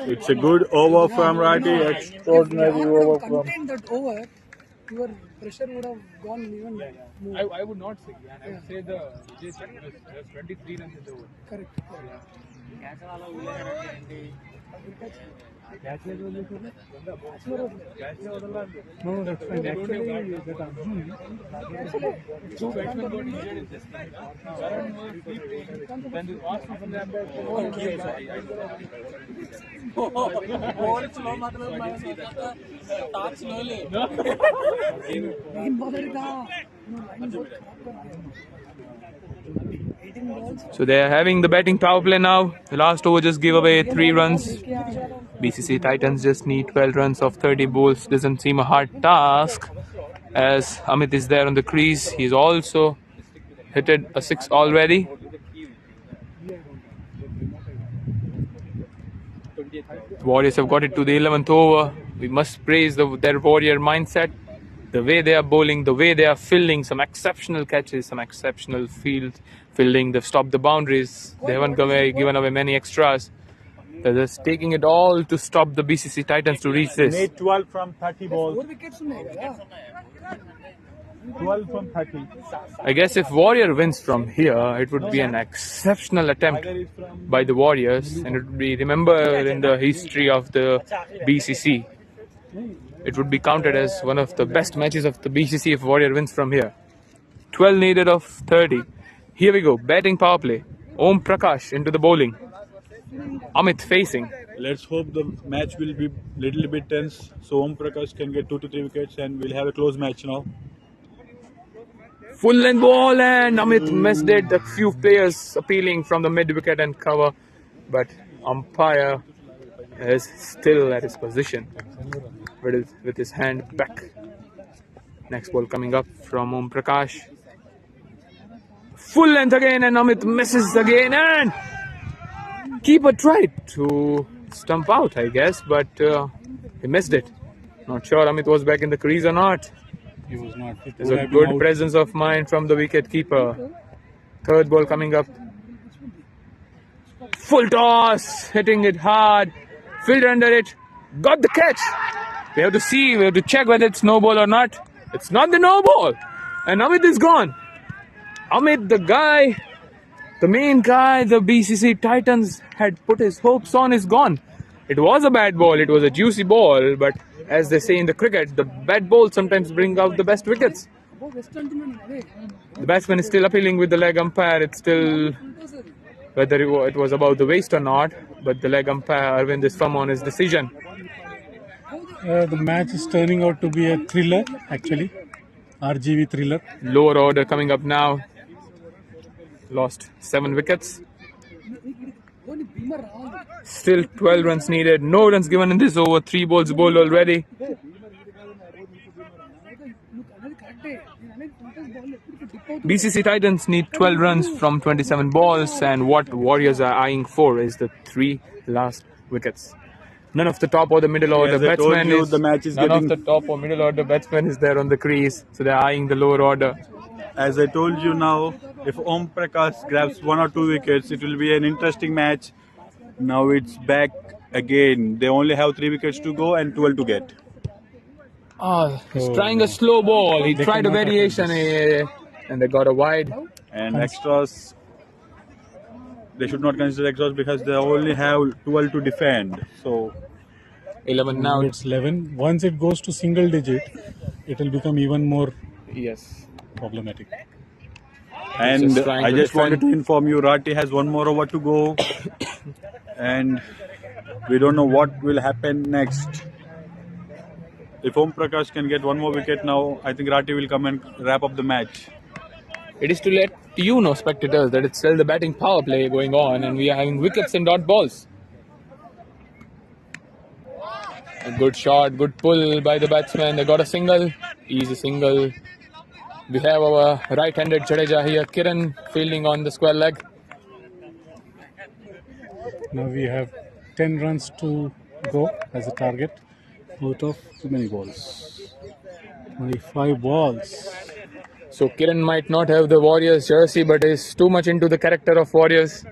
It's a good over from Rati. Extraordinary over from. Contain that over, your pressure would have gone even more. I would not say, I would say the Vijay was 23 runs in the over. Correct. No, that's fine. Actually, Two batsmen got injured in this game. Varun was sleeping. Then the last one from the umpire. So they are having the batting power play now. The last over just gave away 3 runs. BCC Titans just need 12 runs of 30 balls. Doesn't seem a hard task as Amit is there on the crease. He's also hit a 6 already. The Warriors have got it to the 11th over. We must praise their Warrior mindset. The way they are bowling, the way they are fielding, some exceptional catches, some exceptional fielding. They've stopped the boundaries. They haven't given away many extras. They're just taking it all to stop the BCC Titans to reach this. Made 12 from 30 balls. 12 from 30. I guess if Warrior wins from here, it would be an exceptional attempt by the Warriors, and it would be remembered in the history of the BCC. It would be counted as one of the best matches of the BCC if Warrior wins from here. 12 needed of 30. Here we go, batting power play. Om Prakash into the bowling. Amit facing. Let's hope the match will be little bit tense, so Om Prakash can get 2 to 3 wickets and we'll have a close match now. Full length ball and Amit missed it. A few players appealing from the mid wicket and cover, but umpire is still at his position with his hand back. Next ball coming up from Om Prakash. Full length again and Amit misses again, and keeper tried to stump out, I guess, but he missed it. Not sure Amit was back in the crease or not. He was not. There's a good presence of mind from the wicket keeper. Third ball coming up. Full toss, hitting it hard. Fielder under it. Got the catch. We have to check whether it's no ball or not. It's not the no ball. And Amit is gone. Amit, the main guy the BCC Titans had put his hopes on, is gone. It was a bad ball. It was a juicy ball, but as they say in the cricket, the bad balls sometimes bring out the best wickets. The batsman is still appealing with the leg umpire. It's still whether it was about the waist or not, but the leg umpire Arvind is firm on his decision. The match is turning out to be a thriller, actually. RGV thriller. Lower order coming up now. Lost 7 wickets. Still 12 runs needed. No runs given in this over. 3 balls bowled already. BCC Titans need 12 runs from 27 balls, and what Warriors are eyeing for is the 3 last wickets. None of the top or the middle order batsmen is there on the crease, so they're eyeing the lower order. As I told you now, if Om Prakash grabs 1 or 2 wickets, it will be an interesting match. Now it's back again. They only have 3 wickets to go and 12 to get. He's trying a slow ball. He tried a variation and they got a wide. And extras, they should not consider extras because they only have 12 to defend. So 11 now. It's 11. Once it goes to single digit, it will become even more problematic. And just trying I to just defend. wanted to inform you, Rati has one more over to go. And we don't know what will happen next. If Om Prakash can get one more wicket now, I think Rati will come and wrap up the match. It is to let you know, spectators, that it's still the batting power play going on and we are having wickets and dot balls. A good shot, good pull by the batsman. They got a single. Easy single. We have our right-handed Jadeja here, Kiran, fielding on the square leg. Now we have 10 runs to go as a target out of too many balls. 25 balls. So Kiran might not have the Warriors jersey, but is too much into the character of Warriors.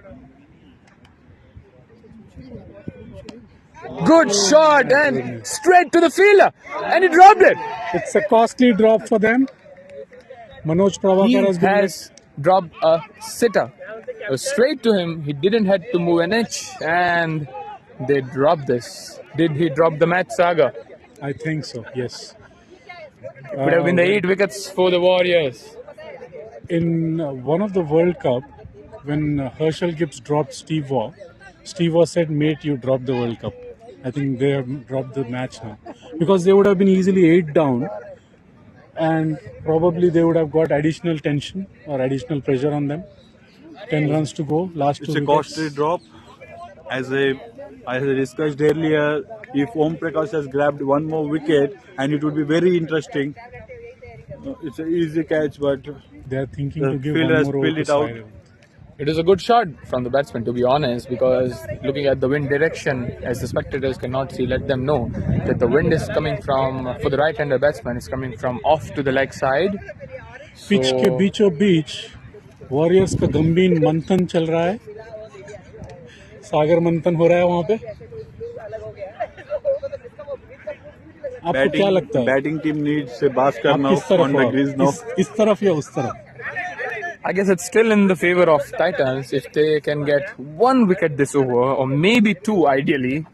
Good shot and straight to the fielder, and he dropped it. It's a costly drop for them. Manoj Pravakar has been Has dropped a sitter. Straight to him. He didn't have to move an inch, and they dropped this. Did he drop the match, Saga? I think so, yes. It would have been the 8 wickets for the Warriors. In one of the World Cup, when Herschel Gibbs dropped Steve Waugh said, "Mate, you dropped the World Cup." I think they have dropped the match now because they would have been easily 8 down, and probably they would have got additional tension or additional pressure on them. 10 runs to go, last It's 2 a wickets. costly drop. As I discussed earlier, if Om Prakash has grabbed one more wicket, and it would be very interesting. It's an easy catch, but They are thinking the to give fielder one has more over pulled to it out. Sairav. It is a good shot from the batsman, to be honest, because looking at the wind direction, as the spectators cannot see, let them know that the wind is coming from, for the right-hander batsman, is coming from off to the leg side. Pitch के बीचों beach warriors का गंभीर मंथन चल रहा है, सागर मंथन हो रहा है वहां पे. आपको क्या लगता है batting team needs a basket आप now किस तरफ on the हो? crease now. इस तरफ या उस तरफ? I guess it's still in the favor of Titans. If they can get 1 wicket this over, or maybe 2 ideally,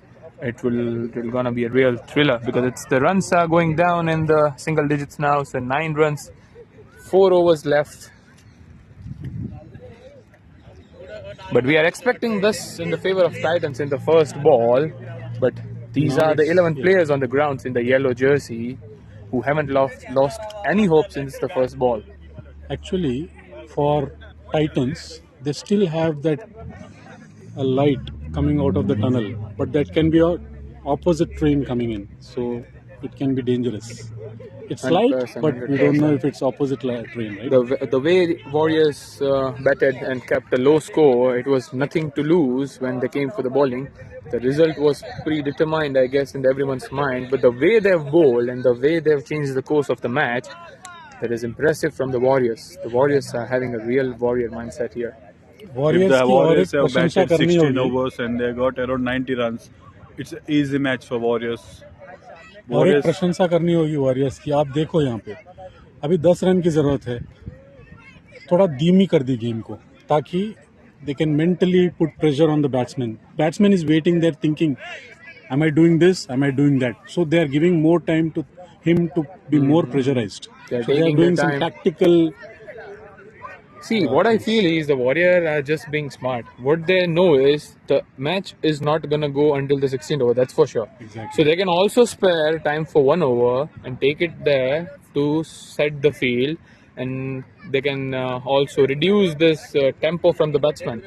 it will gonna be a real thriller, because it's the runs are going down in the single digits now. So 9 runs, 4 overs left. But we are expecting this in the favor of Titans in the first ball. But these are the 11 players on the grounds in the yellow jersey who haven't lost any hope since the first ball. Actually, for Titans, they still have that a light coming out of the tunnel, but that can be a opposite train coming in, so it can be dangerous. It's light, 100%, but we don't know if it's opposite train, right? The way Warriors batted and kept a low score, it was nothing to lose when they came for the bowling. The result was predetermined, I guess, in everyone's mind. But the way they've bowled and the way they've changed the course of the match, that is impressive from the Warriors. The Warriors are having a real warrior mindset here. Warriors If the की और Warriors एक have प्रशंसा batted करनी 16 होगी. overs and they got around 90 runs, it's an easy match for Warriors. और एक प्रशंसा करनी होगी वॉरियर्स की. आप देखो यहाँ पे अभी 10 रन की जरूरत है, थोड़ा धीमी कर दी गेम को ताकि they can mentally put pressure on the batsman. Batsman is waiting there thinking, am I doing this, am I doing that? So they are giving more time to him to be more pressurized. They are So they are taking doing their some time. tactical. See, what I feel is the Warrior are just being smart. What they know is the match is not going to go until the 16th over, that's for sure. Exactly. So they can also spare time for 1 over and take it there to set the field, and they can also reduce this tempo from the batsman.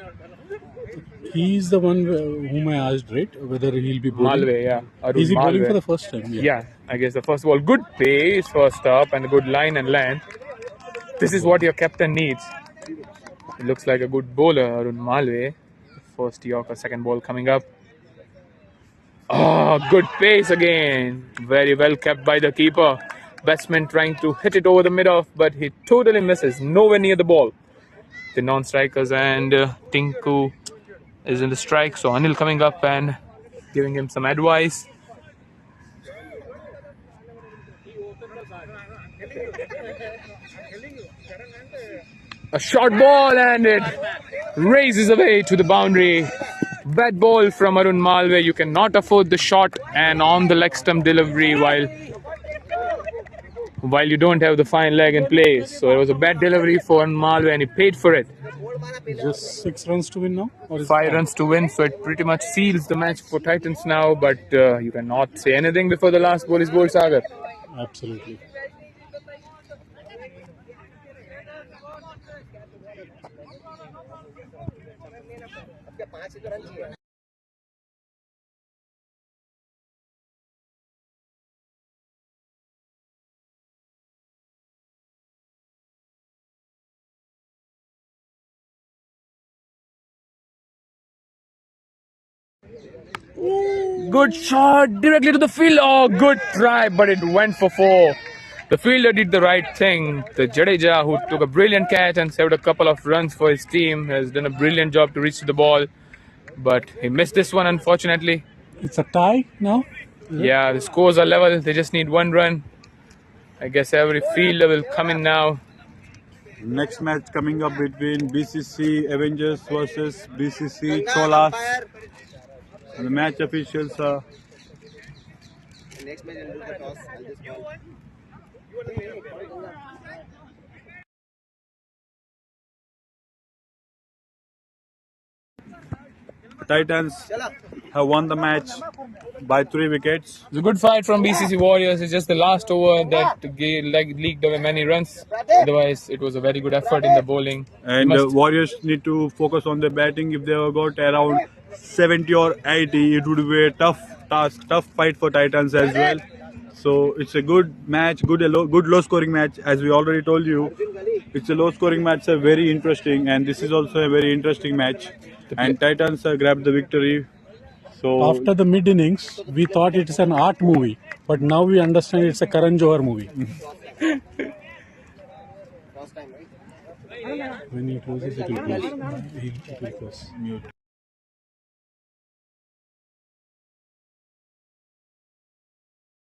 He is the one whom I asked, right? Whether he'll be bowling. Malve, yeah. Arun Is he bowling Malve. for the first time? Yeah, I guess the first ball. Good pace first up and a good line and length. This is what your captain needs. It looks like a good bowler, Arun Malve. First Yorker, second ball coming up. Oh, good pace again. Very well kept by the keeper. Batsman trying to hit it over the mid-off, but he totally misses. Nowhere near the ball. The non-strikers and Tinku is in the strike. So Anil coming up and giving him some advice. A short ball and it raises away to the boundary. Bad ball from Arun Malve. You cannot afford the shot, and on the leg stump delivery while you don't have the fine leg in place. So it was a bad delivery for Malve and he paid for it. Just 6 runs to win now? Or is it 5 five? runs to win, so it pretty much seals the match for Titans now. But you cannot say anything before the last ball is bowled, Sagar. Absolutely. Good shot directly to the field. Oh, good try, but it went for 4. The fielder did the right thing. The Jadeja, who took a brilliant catch and saved a couple of runs for his team, has done a brilliant job to reach the ball. But he missed this one, unfortunately. It's a tie now? Yeah, the scores are level. They just need 1 run. I guess every fielder will come in now. Next match coming up between BCC Avengers versus BCC Cholas. And the match officials are Next match I'll do the toss. I'll just call. Titans have won the match by 3 wickets. It's a good fight from BCC Warriors. It's just the last over that leaked away many runs. Otherwise, it was a very good effort in the bowling. And Warriors need to focus on their batting. If they have got around 70 or 80, it would be a tough task, tough fight for Titans as well. So it's a good match, good low scoring match. As we already told you, it's a low scoring match, very interesting, and this is also a very interesting match. And Titans grabbed the victory. So After the mid innings, we thought it's an art movie, but now we understand it's a Karan Johar movie. Toss time, right? When he closes, it will close. It will close. mute.